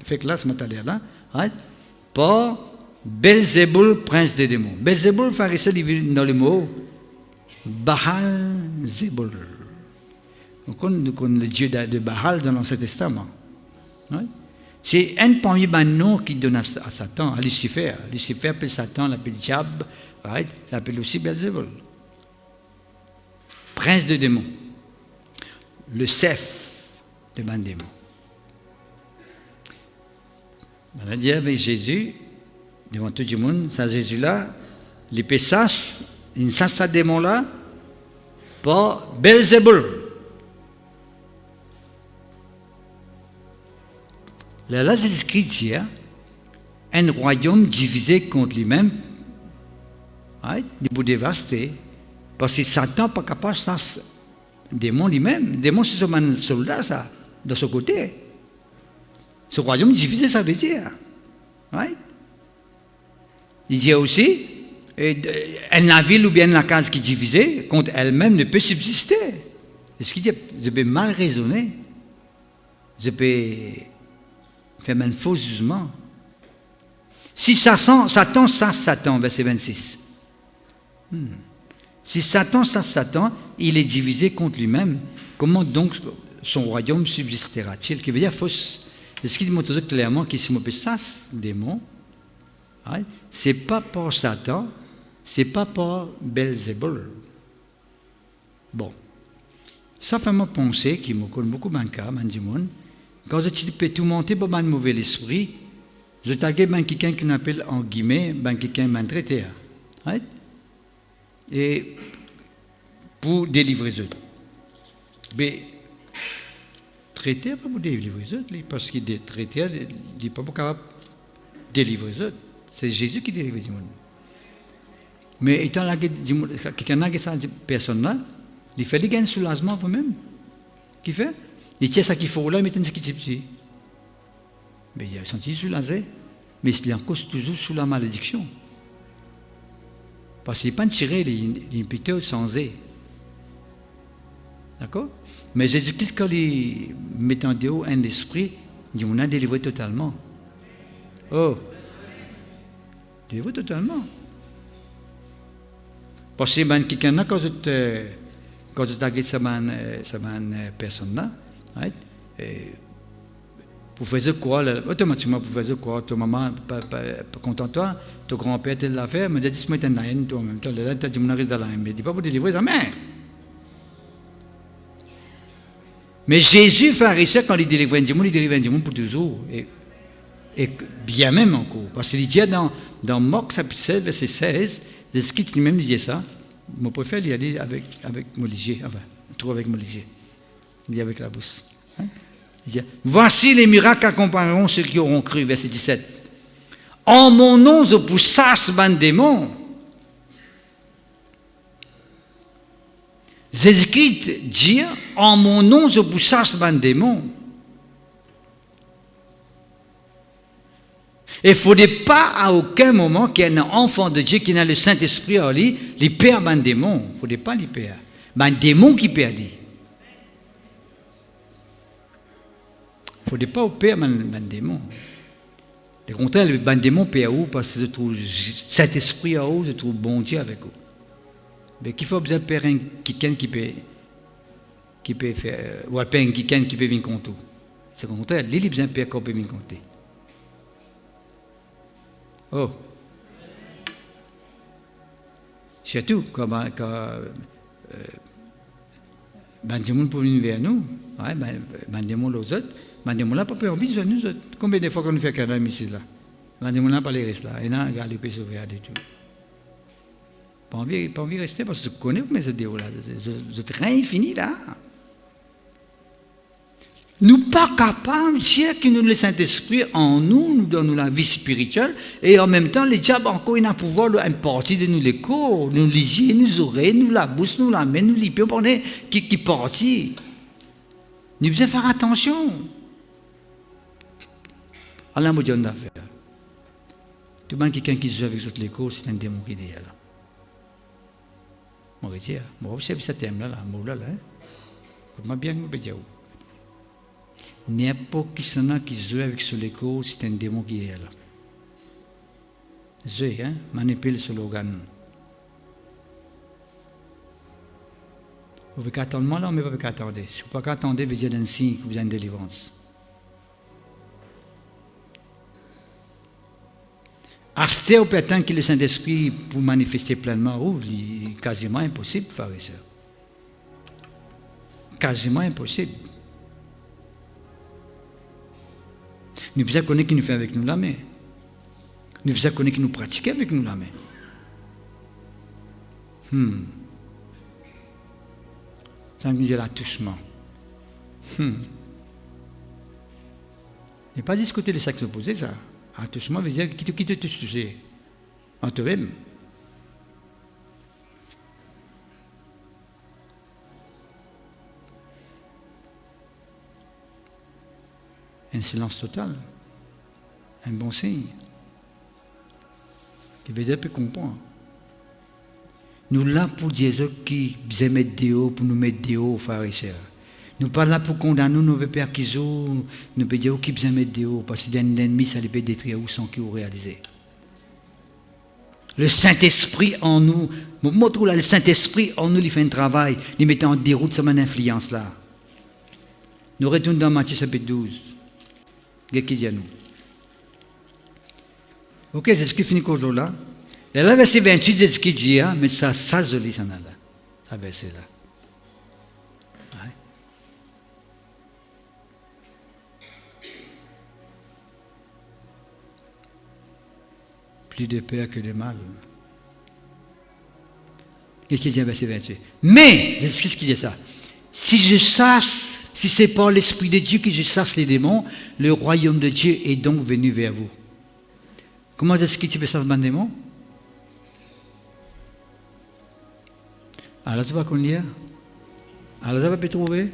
fait que là, ce matin là, right? Par Belzébul, prince des démons. Belzébul, pharisien, dans le mot Baal Zébul. On connaît le dieu de Baal dans l'Ancien Testament. Oui? C'est un parmi les noms qu'il donne à Satan, à Lucifer. Lucifer appelle Satan, l'appelle diable, right? L'appelle aussi Belzébul. Prince de démons. Le chef de ban démons. On a dit avec Jésus, devant tout le monde, ça Jésus-là, les Pessas, une sens à démon-là, par Belzébul. Là, c'est écrit ici, un royaume divisé contre lui-même, il peut dévaster. Parce que Satan n'est pas capable de ça, démon lui-même. Démon, c'est un soldat, ça, de son côté. Ce royaume divisé, ça veut dire. Il dit aussi, la ville ou bien la case qui est divisée contre elle-même ne peut subsister. Ce qui dit, je peux mal raisonner. Je peux faire un faux jugement. Si Satan, verset 26. Si Satan, il est divisé contre lui-même, comment donc son royaume subsistera-t-il? Qui veut dire fausse. Ce qui montre clairement qu'il se moque ça, démon, c'est pas par Satan, c'est pas par Belzébul. Bon. Ça fait me penser qu'il me connaît beaucoup de cas, quand je peux tout monter pour un mauvais esprit, je tague quelqu'un qui appelle en guillemets, quelqu'un m'a traité. Et pour délivrer eux. Mais traiter pas pour délivrer eux, parce qu'il est traité, il n'est pas capable de délivrer eux. C'est Jésus qui délivre les monde. Mais étant là, quelqu'un n'a pas cette personne-là, il fait un soulagement vous-même. Qui fait? Il tient ça qu'il faut là, il met un ce qui est petit. Mais il a senti soulagé, mais il est encore toujours sous la malédiction. Parce qu'il n'est pas tiré l'imputé sans eux. D'accord? Mais Jésus-Christ, quand il met en dehors un esprit, il dit on a délivré totalement. Oh! Délivré totalement. Parce que quelqu'un là, quand tu t'agrètes cette personne-là, pour faire quoi, automatiquement, pour faire quoi, ta maman, pas content de toi, ton grand-père, tel l'affaire, mais dis moi, tu es un naïen, toi, en même temps, là, tu as dit, mon arrive dans la mais dis pas pour délivrer ça, mais Jésus, pharisien, quand il délivre un démon pour toujours, et bien même encore, parce qu'il dit dans Marc, chapitre 16, verset 16, de ce qui lui-même disait ça, je préfère y aller avec Moligier, enfin, trop avec Moligier, il dit avec la bouche. Il dit, voici les miracles accompagneront ceux qui auront cru, verset 17. En mon nom, je pousse ban démon. Jésus-Christ dit, en mon nom, je pousse ban démon. Il ne faudrait pas à aucun moment qu'il y ait un enfant de Dieu qui a le Saint-Esprit en lui, il perd un démon. Il ne faudrait pas lui perdre. Mais un démon qui perd lui. Il ne faudrait pas perdre un démon. Le contraire, le démon perd où parce que je trouve Saint-Esprit en haut, je trouve bon Dieu avec eux. Mais qu'il faut bien perdre quelqu'un qui peut faire, ou perdre quelqu'un qui peut venir contre. C'est le contraire, il a besoin de perdre qu'on peut venir contre. Oh. Surtout quand des gens peuvent venir vers nous, des gens aux autres, des gens là pas besoin de nous autres. Combien de fois qu'on fait un canal ici là, des gens là pas les restes là, et là regardez puis sauver à des tout. Pas envie de rester parce que je connais mes idées là, je rien fini là. Nous ne sommes pas capables de dire que nous, le Saint-Esprit, en nous, nous donne la vie spirituelle, et en même temps, le diable encore il a pouvoir une partie de nous les corps, nous les yeux, nous oreilles, nous la bouche, nous la main, nous les pieds, on est qui partie. Nous devons faire attention. Allah me dit une affaire. Tout le monde quelqu'un qui joue avec les corps, c'est un démon qui est là. Moi, je dis, moi, c'est ce thème-là, là, écoute-moi bien, je vais dire. N'importe qui joue avec ce léco, c'est un démon qui est là. Joue, manipule ce slogan. Vous pouvez attendre, moi là, mais vous pouvez attendre. Si vous ne pouvez pas attendre, vous avez un signe que vous avez une délivrance. Acheter au pétain que le Saint-Esprit pour manifester pleinement, c'est quasiment impossible, frère et sœur. Quasiment impossible. Nous devons connaître qui nous fait avec nous la main. Nous devons connaître qui nous pratique avec nous la main. Ça veut dire l'attouchement. Et pas discuter les sexes opposés, ça. Attouchement veut dire qui te touche, en toi-même. Un silence total. Un bon signe. Qui veut dire que comprendre. Nous là pour dire qui besoin mettre des hauts, pour nous mettre des hauts, frères et sœurs. Nous pas là pour condamner nos pères qui sont, nous peut dire qui besoin mettre des hauts, parce que d'un ennemi, ça les peut détruire ou sans qu'ils ont réalisé. Le Saint-Esprit en nous, montre là, le Saint-Esprit en nous, il fait un travail, il met en déroute cette influence là. Nous retournons dans Matthieu chapitre 12. Qu'est-ce qu'il dit à nous? Ok, c'est ce qui finit aujourd'hui là. Le verset 28, c'est ce qu'il dit, hein, mais ça joli, ça là. Ça verset là. Ouais. Plus de peur que de mal. Qu'est-ce qu'il dit à verset 28? Mais, qu'est-ce qu'il dit ça? Si je chasse, si c'est par l'Esprit de Dieu que je chasse les démons, le royaume de Dieu est donc venu vers vous. Comment est-ce que tu peux chasser un démon? Alors tu vas connaître? Alors tu vas peut trouver?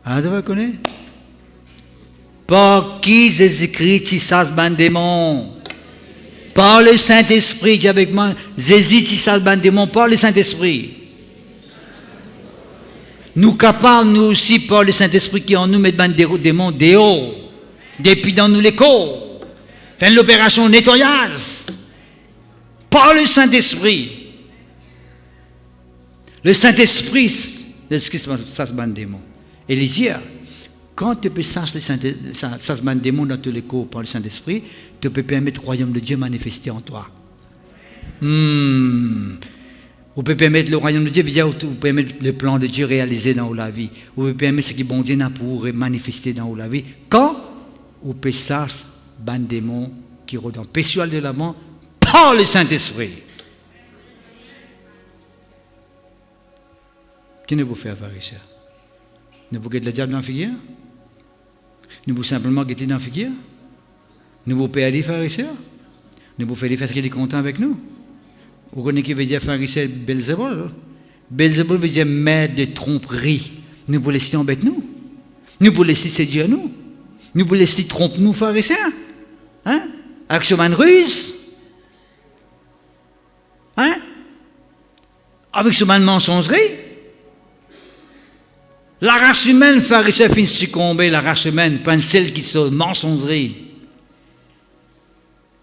Alors tu vas connaître? Par qui Jésus-Christ tu chasses un démon? Par le Saint-Esprit, dis avec moi, Jésus tu chasses un démon par le Saint-Esprit. Nous capables, nous aussi, par le Saint-Esprit qui en nous met des démons dehors, depuis dans nous les corps. Faire l'opération nettoyage par le Saint-Esprit. Le Saint-Esprit, c'est ce qui se passe dans le démon. Et les dire, quand tu peux chasser le démon dans tous les corps par le Saint-Esprit, tu peux permettre le royaume de Dieu manifester en toi. Vous pouvez permettre le royaume de Dieu, vous pouvez permettre le plan de Dieu réalisé dans la vie. Vous pouvez permettre ce que bon Dieu a pour manifester dans la vie. Quand vous pouvez chasser ban démon qui rôde en péchual de l'avant par le Saint-Esprit. Qui ne vous fait faire ça? Ne vous guettez le diable dans la figure? Ne vous simplement guettez dans la figure? Ne vous payez faire ça? Ne vous faites faire ce qu'il est content avec nous? Vous connaissez qui veut dire faire ça Belzébul? Belzébul veut dire maître de tromperie. Ne vous laissez embêter nous? Ne vous laissez séduire nous? Ne vous laissez tromper nous faire ça? Hein? Avec ce man ruse? Hein? Avec ce man mensongerie? La race humaine, pharisien, finit succomber, la race humaine, pas celle qui se mensongerie.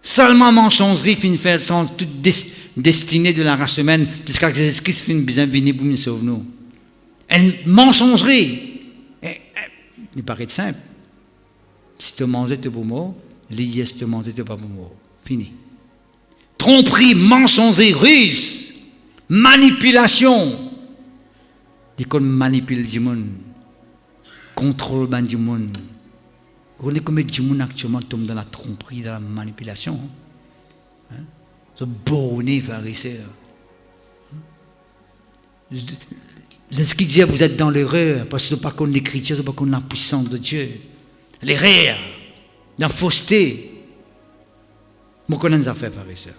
Seulement mensongerie finit faire sans toute destinée de la race humaine, jusqu'à ce que Jésus-Christ finit bien venir pour nous sauver nous. Elle mensongerie. Il paraît simple. Si tu manges, tu es pour mort. L'idée, si tu manges, tu es pas pour mort. Fini. Tromperie, mensongerie, ruse, manipulation. L'école manipule du monde, contrôle du monde. Vous connaissez combien de monde actuellement tombe dans la tromperie, dans la manipulation? Hein? Ce bonnet, pharisien. Ce qui dit, vous êtes dans l'erreur, parce que vous ne pas connaître l'écriture, vous ne pas connaître la puissance de Dieu. L'erreur, dans la fausseté. Vous connaissez les affaires, pharisien.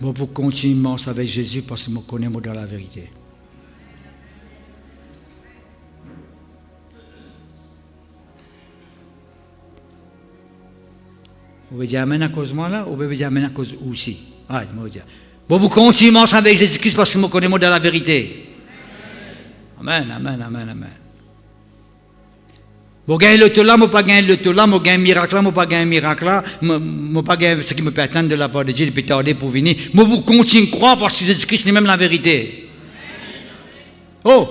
Moi, pour continuer avec Jésus, parce que je connais dans la vérité. Vous pouvez dire Amen à cause de moi là, ou vous pouvez dire Amen à cause aussi. Ah, je vais dire. Bon, vous continuez avec Jésus-Christ parce que je connais dans la vérité. Amen, amen, amen, amen. Vous gagnez le tout là, je ne pas gagner le tout là, je gagne un miracle là, je ne pas gagner un miracle là, je ne pas gagner ce qui me peut attendre de la part de Dieu, il peut tarder pour venir. Mais vous continuez à croire parce que Jésus-Christ est même la vérité. Oh!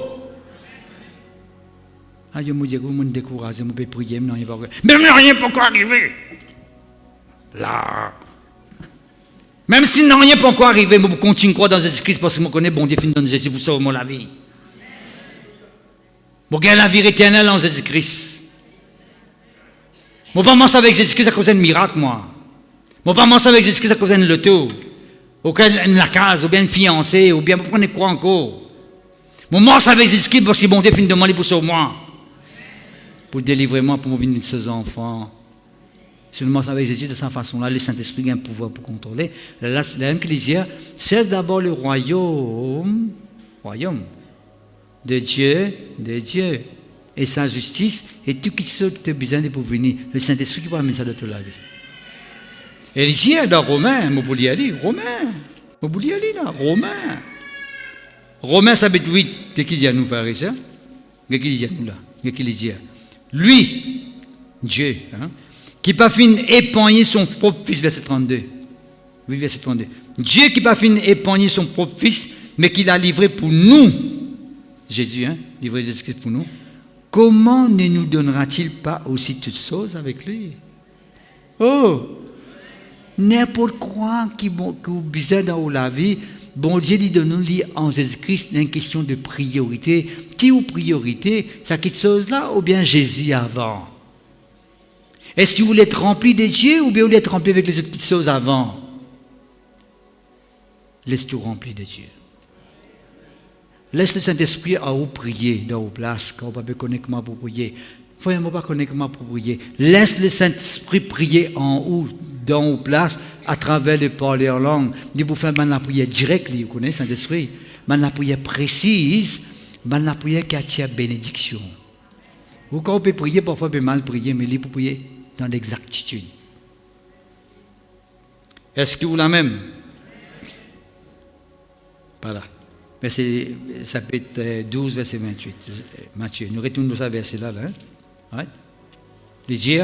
Ah, je me dis que vous me découragez, je peux prier, mais rien pas encore arrivé. Là. Même si non, rien pas encore arrivé, mais vous continuez à croire dans Jésus-Christ parce que je connais bon Dieu fin dans Jésus, vous sauvez la vie. Vous gagnez la vie éternelle en Jésus-Christ. Je ne pas commencer avec Jésus-Christ à cause d'un miracle, moi. Je ne pas commencer avec Jésus-Christ à cause d'un loto, ou une la case, ou bien une fiancée, ou bien vous prenez quoi encore. Moi, ça avec Jésus-Christ parce que bon Dieu finit de demander pour sauver moi. Pour délivrer moi, pour venir de ses enfants. Seulement, ça avec Jésus de cette façon-là, le Saint-Esprit a un pouvoir pour contrôler. La même Ecclésia, c'est d'abord le royaume de Dieu, et sa justice, et tout ce que tu as besoin de pour venir. Le Saint-Esprit qui va amener ça de toute la vie. Et il dit dans Romains, Romains chapitre 8, qu'est-ce qu'il dit à nous, frères et sœurs? Qu'est-ce qu'il dit à nous là? Qu'est-ce qu'il dit? Lui, Dieu, qui pas fini épargner son propre fils, verset 32. Oui, verset 32. Dieu qui pas fini épargner son propre fils, mais qui l'a livré pour nous. Jésus, livré Jésus-Christ pour nous. Comment ne nous donnera-t-il pas aussi toutes choses avec lui? Oh! N'importe quoi qui vous besoin dans la vie, bon Dieu dit de nous lire en Jésus-Christ une question de priorité. Qui ou priorité, c'est quelque chose là ou bien Jésus avant? Est-ce que vous voulez être rempli de Dieu ou bien vous voulez être rempli avec les autres petites choses avant? Laisse tout rempli de Dieu. Laisse le Saint-Esprit à vous prier dans vos places, quand vous ne connaissez comment pour prier. Il ne faut pas connaître comment pour prier. Laisse le Saint-Esprit prier en haut, dans vos places, à travers le parler en langue. Dit vous faire la prière directe, vous connaissez le Saint-Esprit. La prière précise, la prière qui attire bénédiction. Vous, quand vous pouvez prier, parfois vous pouvez mal prier, mais il faut prier dans l'exactitude. Est-ce que vous la même? Voilà. Chapitre 12, verset 28. Matthieu. Nous retournons à ce verset-là. Ouais. Il dit,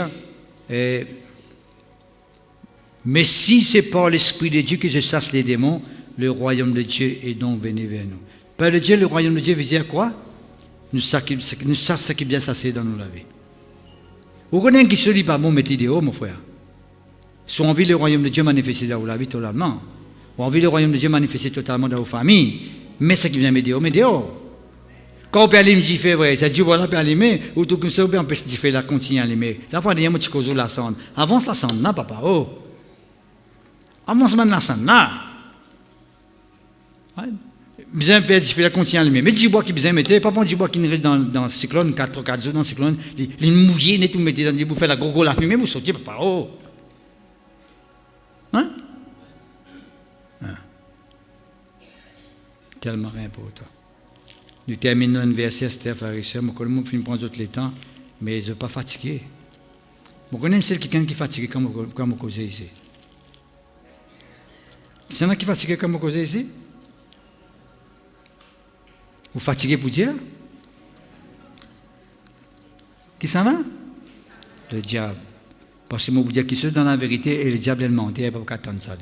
mais si c'est par l'Esprit de Dieu que je chasse les démons, le royaume de Dieu est donc venu vers nous. Par le Dieu, le royaume de Dieu veut dire quoi? Nous savons ce qui est bien chassé dans nos vies. Vous connaissez qui se lit pas bon métier de haut, mon frère? Si on vit le royaume de Dieu manifesté dans la vie totalement, ou on vit le royaume de Dieu manifesté totalement dans vos familles, mais ce qui vient me dire, quand on peut aller me dire, vrai, c'est Dieu voilà, peut aller, ou tout comme ça, on peut empêcher de faire la continuer à l'aimer. La fois, il y a un petit cause la sonde. Avance la sonde, là, papa, oh. Avance la sonde, là. Bien faire la continuer à l'aimer. Mais du bois qui besoin mettre, pas du bois qui reste dans le cyclone, 4 jours dans le cyclone, il mouillé, net tout mettre dans vous faire la gogo, la fumée, vous sortez, papa, oh. Tellement important. Nous terminons un verset, frères et sœurs. Moi, je finis prendre tout le temps, mais je ne suis pas fatigué. Vous connaissez quelqu'un qui est fatigué comme vous causez ici? C'est un qui est fatigué comme vous causez ici? Vous fatigué pour dire? Qui s'en va? Le diable. Parce que moi, vous dire qu'il se dans la vérité et le diable est menti, il ne peut pas attendre ça.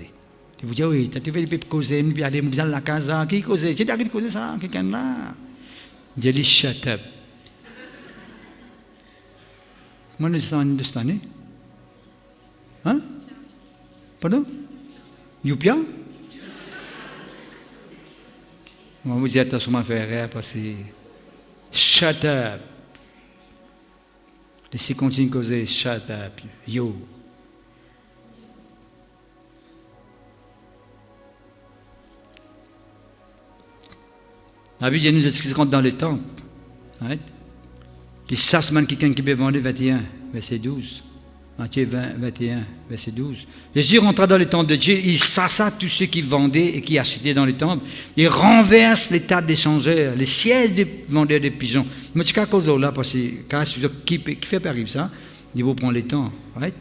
Vous dites, oui, tu veux causer, vous allez à la casa, qui cause? C'est toi qui cause ça, quelqu'un là. Je dis, shut up. Moi, je suis en Hindustani. Hein? Pardon? Youpia? Moi, vous dites, attention à faire rire parce que. Shut up. Laissez continuer à causer, shut up. Yo. La Bible nous explique qu'on dans le temple. Right? Les chassements quelqu'un qui peut vendre 21, verset 12. Matthieu 20, 21, verset 12. Jésus rentra dans le temple de Dieu, il chassa tous ceux qui vendaient et qui achetaient dans le temple. Il renverse les tables des changeurs, les sièges des vendeurs de pigeons. Mais tu as cause là, parce que qui fait pas arriver ça? Il vous prend le temps. Right?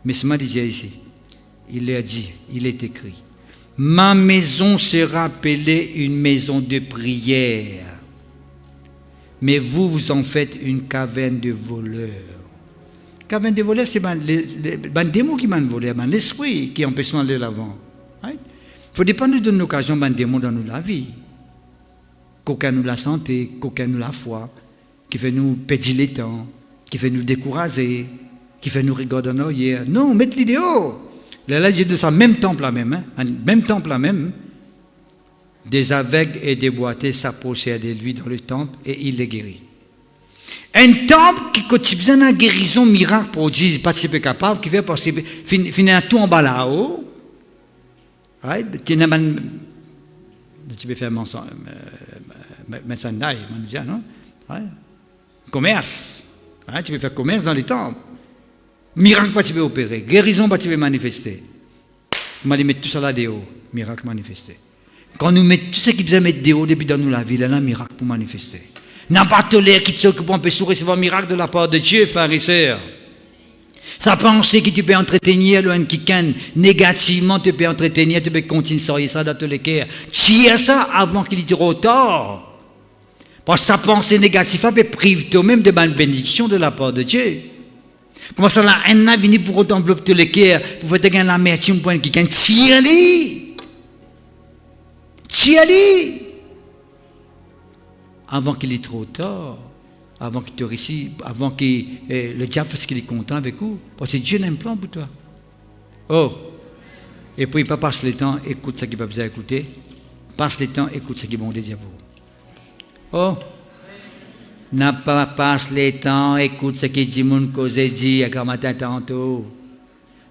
Mais ce matin, ici, il leur dit, il est écrit. Ma maison sera appelée une maison de prière, mais vous en faites une caverne de voleurs. Caverne de voleurs, c'est le démon qui m'a volé, l'esprit qui empêche d'aller l'avant. Il faut dépendre de l'occasion de démon dans la vie. Qu'aucun nous la santé, qu'aucun nous la foi, qui fait nous perdre le temps, qui fait nous décourager, qui fait nous regarder en arrière. Non, mettez l'idéal. Là, j'ai de ça, même temple là même, des aveugles et des boiteux s'approchèrent de lui dans le temple et il les guérit. Un temple qui continue une guérison miracle pour Dieu, participer capable, qui fait participer, finir tout en bas là-haut. Tu peux faire Mais ça n'aille, on dit, non? Ouais. Commerce. Ouais, tu peux faire commerce dans les temples. Miracle, tu peux opérer. Guérison, tu peux manifester. On va mettre tout ça là dehors. Miracle manifesté. Quand nous mettons tout ce qui besoin mettre dehors depuis dans nous la vie, là, un miracle pour manifester. N'a pas toléré qui te s'occupe pour recevoir un miracle de la part de Dieu, frères et sœurs. Sa pensée que tu peux entretenir, loin qui négativement, tu peux entretenir, tu peux continuer à ça dans tous les cas. Tire ça avant qu'il y ait trop tard. Parce que sa pensée négative peut priver toi-même de bonne bénédiction de la part de Dieu. Comment ça, la haine a venu pour t'envelopper tous les cœurs, pour faire gagner l'amertume pour quelqu'un. Tire-les. Tire-les. Avant qu'il ait trop tard. Avant qu'il te réussisse, avant que le diable fasse qu'il est content avec vous. Parce que Dieu n'a un plan pour toi. Oh! Et puis, pas passe le temps, écoute ce qu'il n'a pas besoin d'écouter. Passe le temps, écoute ce qui est bon de dire pour vous. Oh! N'a pas passe le temps, écoute ce que dit mon cause dit, à matin tantôt.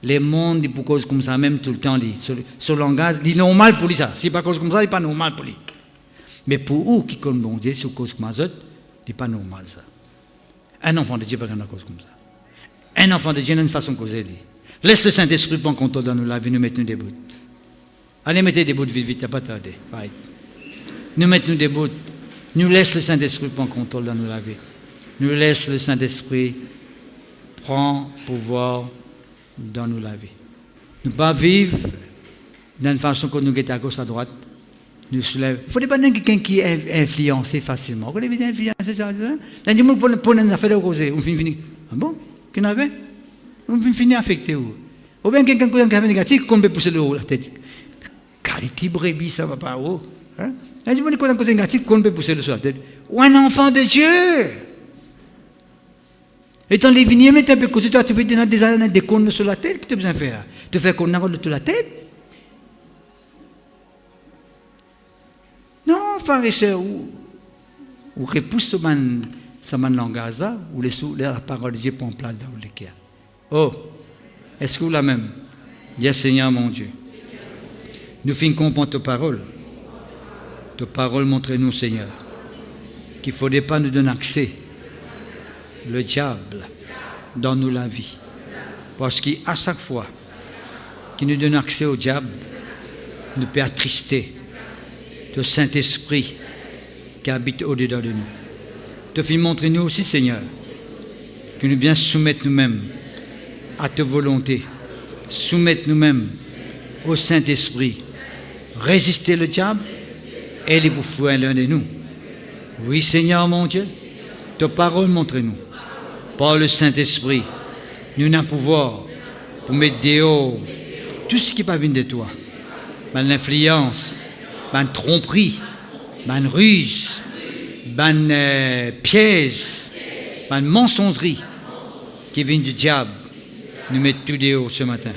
Les mondes, pour cause comme ça, même tout le temps, ce langage, il est normal pour lui ça. Si pas cause comme ça, il n'est pas normal pour lui. Mais pour vous qui connaissent bon Dieu, sur cause comme ça, c'est pas normal ça. Un enfant de Dieu pas une cause comme ça. Un enfant de Dieu n'a une façon de causer. Laisse le Saint-Esprit prendre contrôle dans nous la vie, nous mettons des bouts. Allez, mettez des bouts vite, vite, t'as pas tardé. Right. Nous mettons des bouts. Nous laisse le Saint-Esprit prendre contrôle dans nous la vie. Nous laisse le Saint-Esprit prendre pouvoir dans nous la vie. Nous pas vivre d'une façon que nous guettons à gauche à droite. Nous soulève. Il faut pas quelqu'un qui est influencé facilement. Vous avez influencé ça? Il dit, pour une affaire de causer, on finit. Ah bon? Qu'est-ce qu'on avait? On finit affecté. Ou bien quelqu'un qui a un négatif, qu'on peut pousser le haut la tête. Qualité brebis, ça va pas haut. Il dit, qu'on a un cause négatif, qu'on peut pousser le sur la tête. Ou un enfant de Dieu. Étant les vignes, mais tu peux causer, tu peux donner des années de cônes sur la tête, que tu as besoin de faire. Tu fais qu'on a sur la tête. Non, frère et sœur, ou repousse ce langage-là, ou la parole de Dieu prend place dans le cœur. Oh, est-ce que vous la même? Dis Seigneur mon Dieu, nous finissons comprendre ta parole. Ta parole montre-nous, Seigneur, qu'il ne faudrait pas nous donner accès, le diable, dans nous la vie. Parce qu'à chaque fois qu'il nous donne accès au diable, nous peut attrister le Saint-Esprit qui habite au-dedans de nous. Te fais montrer nous aussi, Seigneur, que nous bien soumettre nous-mêmes à ta volonté, soumettre nous-mêmes au Saint-Esprit, résister le diable et les bouffer l'un de nous. Oui, Seigneur mon Dieu, ta parole montre-nous, par le Saint-Esprit, nous avons pouvoir pour mettre dehors tout ce qui n'est pas venu de toi, l'influence, une tromperie, une ruse, une pièce, une mensongerie qui vient du diable, nous met tout dehors ce matin.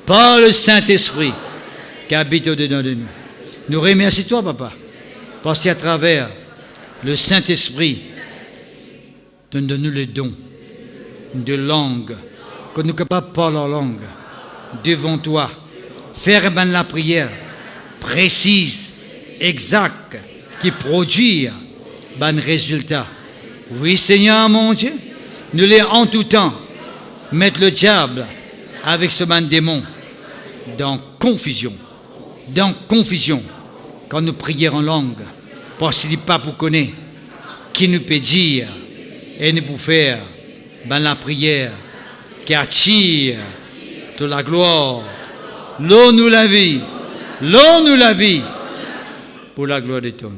Par le Saint-Esprit qui habite au-dedans de nous. Nous remercions toi, Papa, parce qu'à travers le Saint-Esprit, donne-nous le don de langue, que nous sommes capables de parler en langue devant toi, faire la prière précise, exacte, qui produit un résultat. Oui, Seigneur mon Dieu, nous les en tout temps mettre le diable avec ce démon dans confusion, quand nous prions en langue, parce qu'il n'est pas pour connaître qui nous peut dire et nous peut faire la prière qui attire de la gloire. L'eau nous la vie. L'eau nous la vie pour la gloire de ton nom.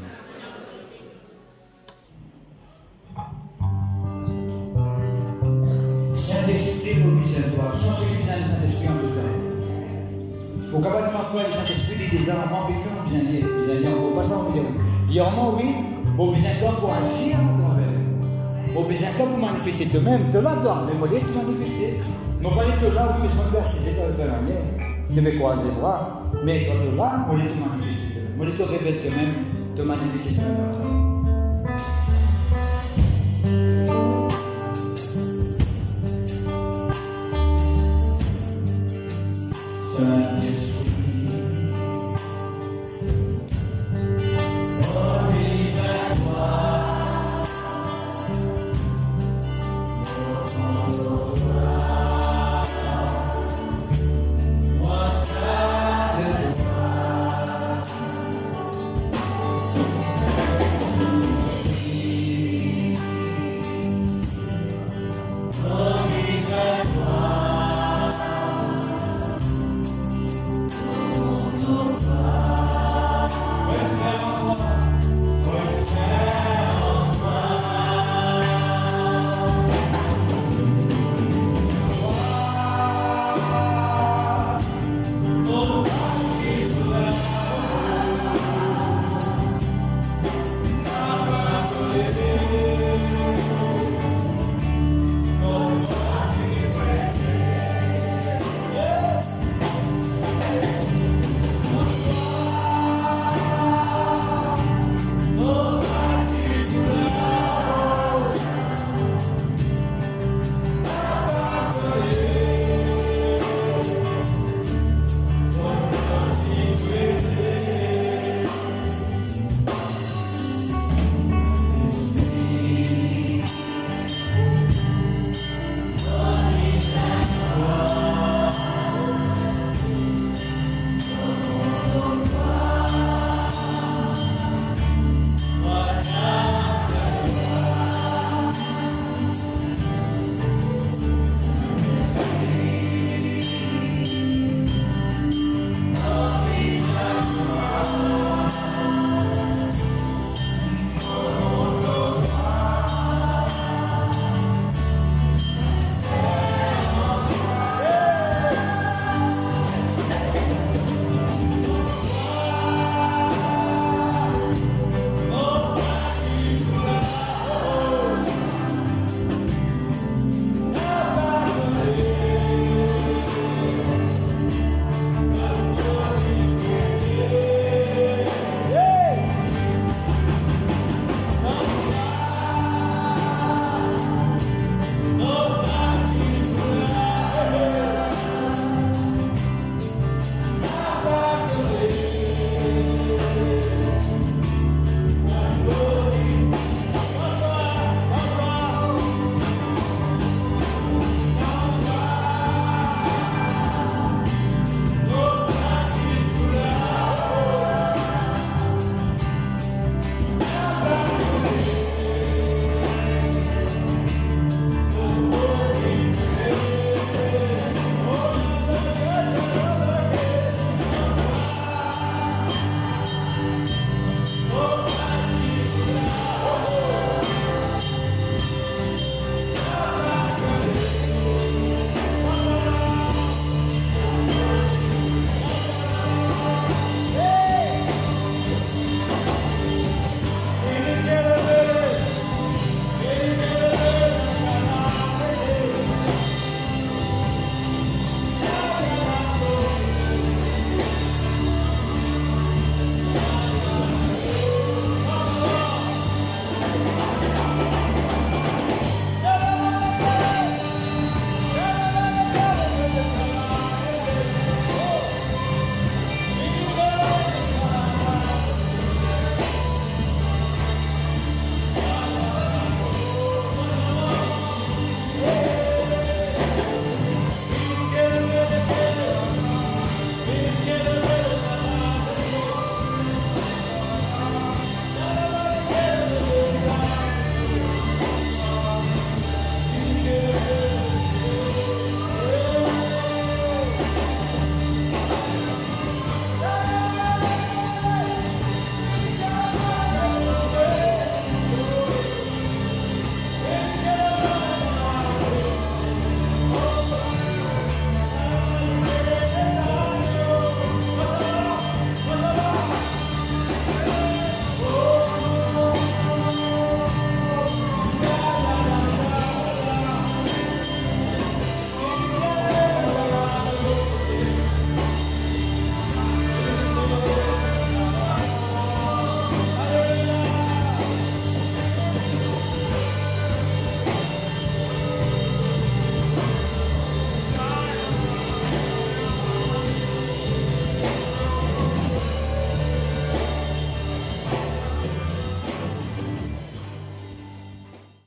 Saint-Esprit, nous disons toi, sans ce qui vient du Saint-Esprit en tout temps. Pour capable de ma foi, le Saint-Esprit dit des armes, mais fait un bien dire, on pas ça, on dit, il y a un moment, oui, pour besoin de toi pour agir, pour besoin de toi pour manifester toi-même, de là, toi, mais moi, tu manifester. Moi, pas de là, oui, mais son père, c'est ça, faire la mienne. Je vais croiser les bras, mais quand tu es là, on est tout manifesté. On est tout révèle toi-même, te manifester toi-même.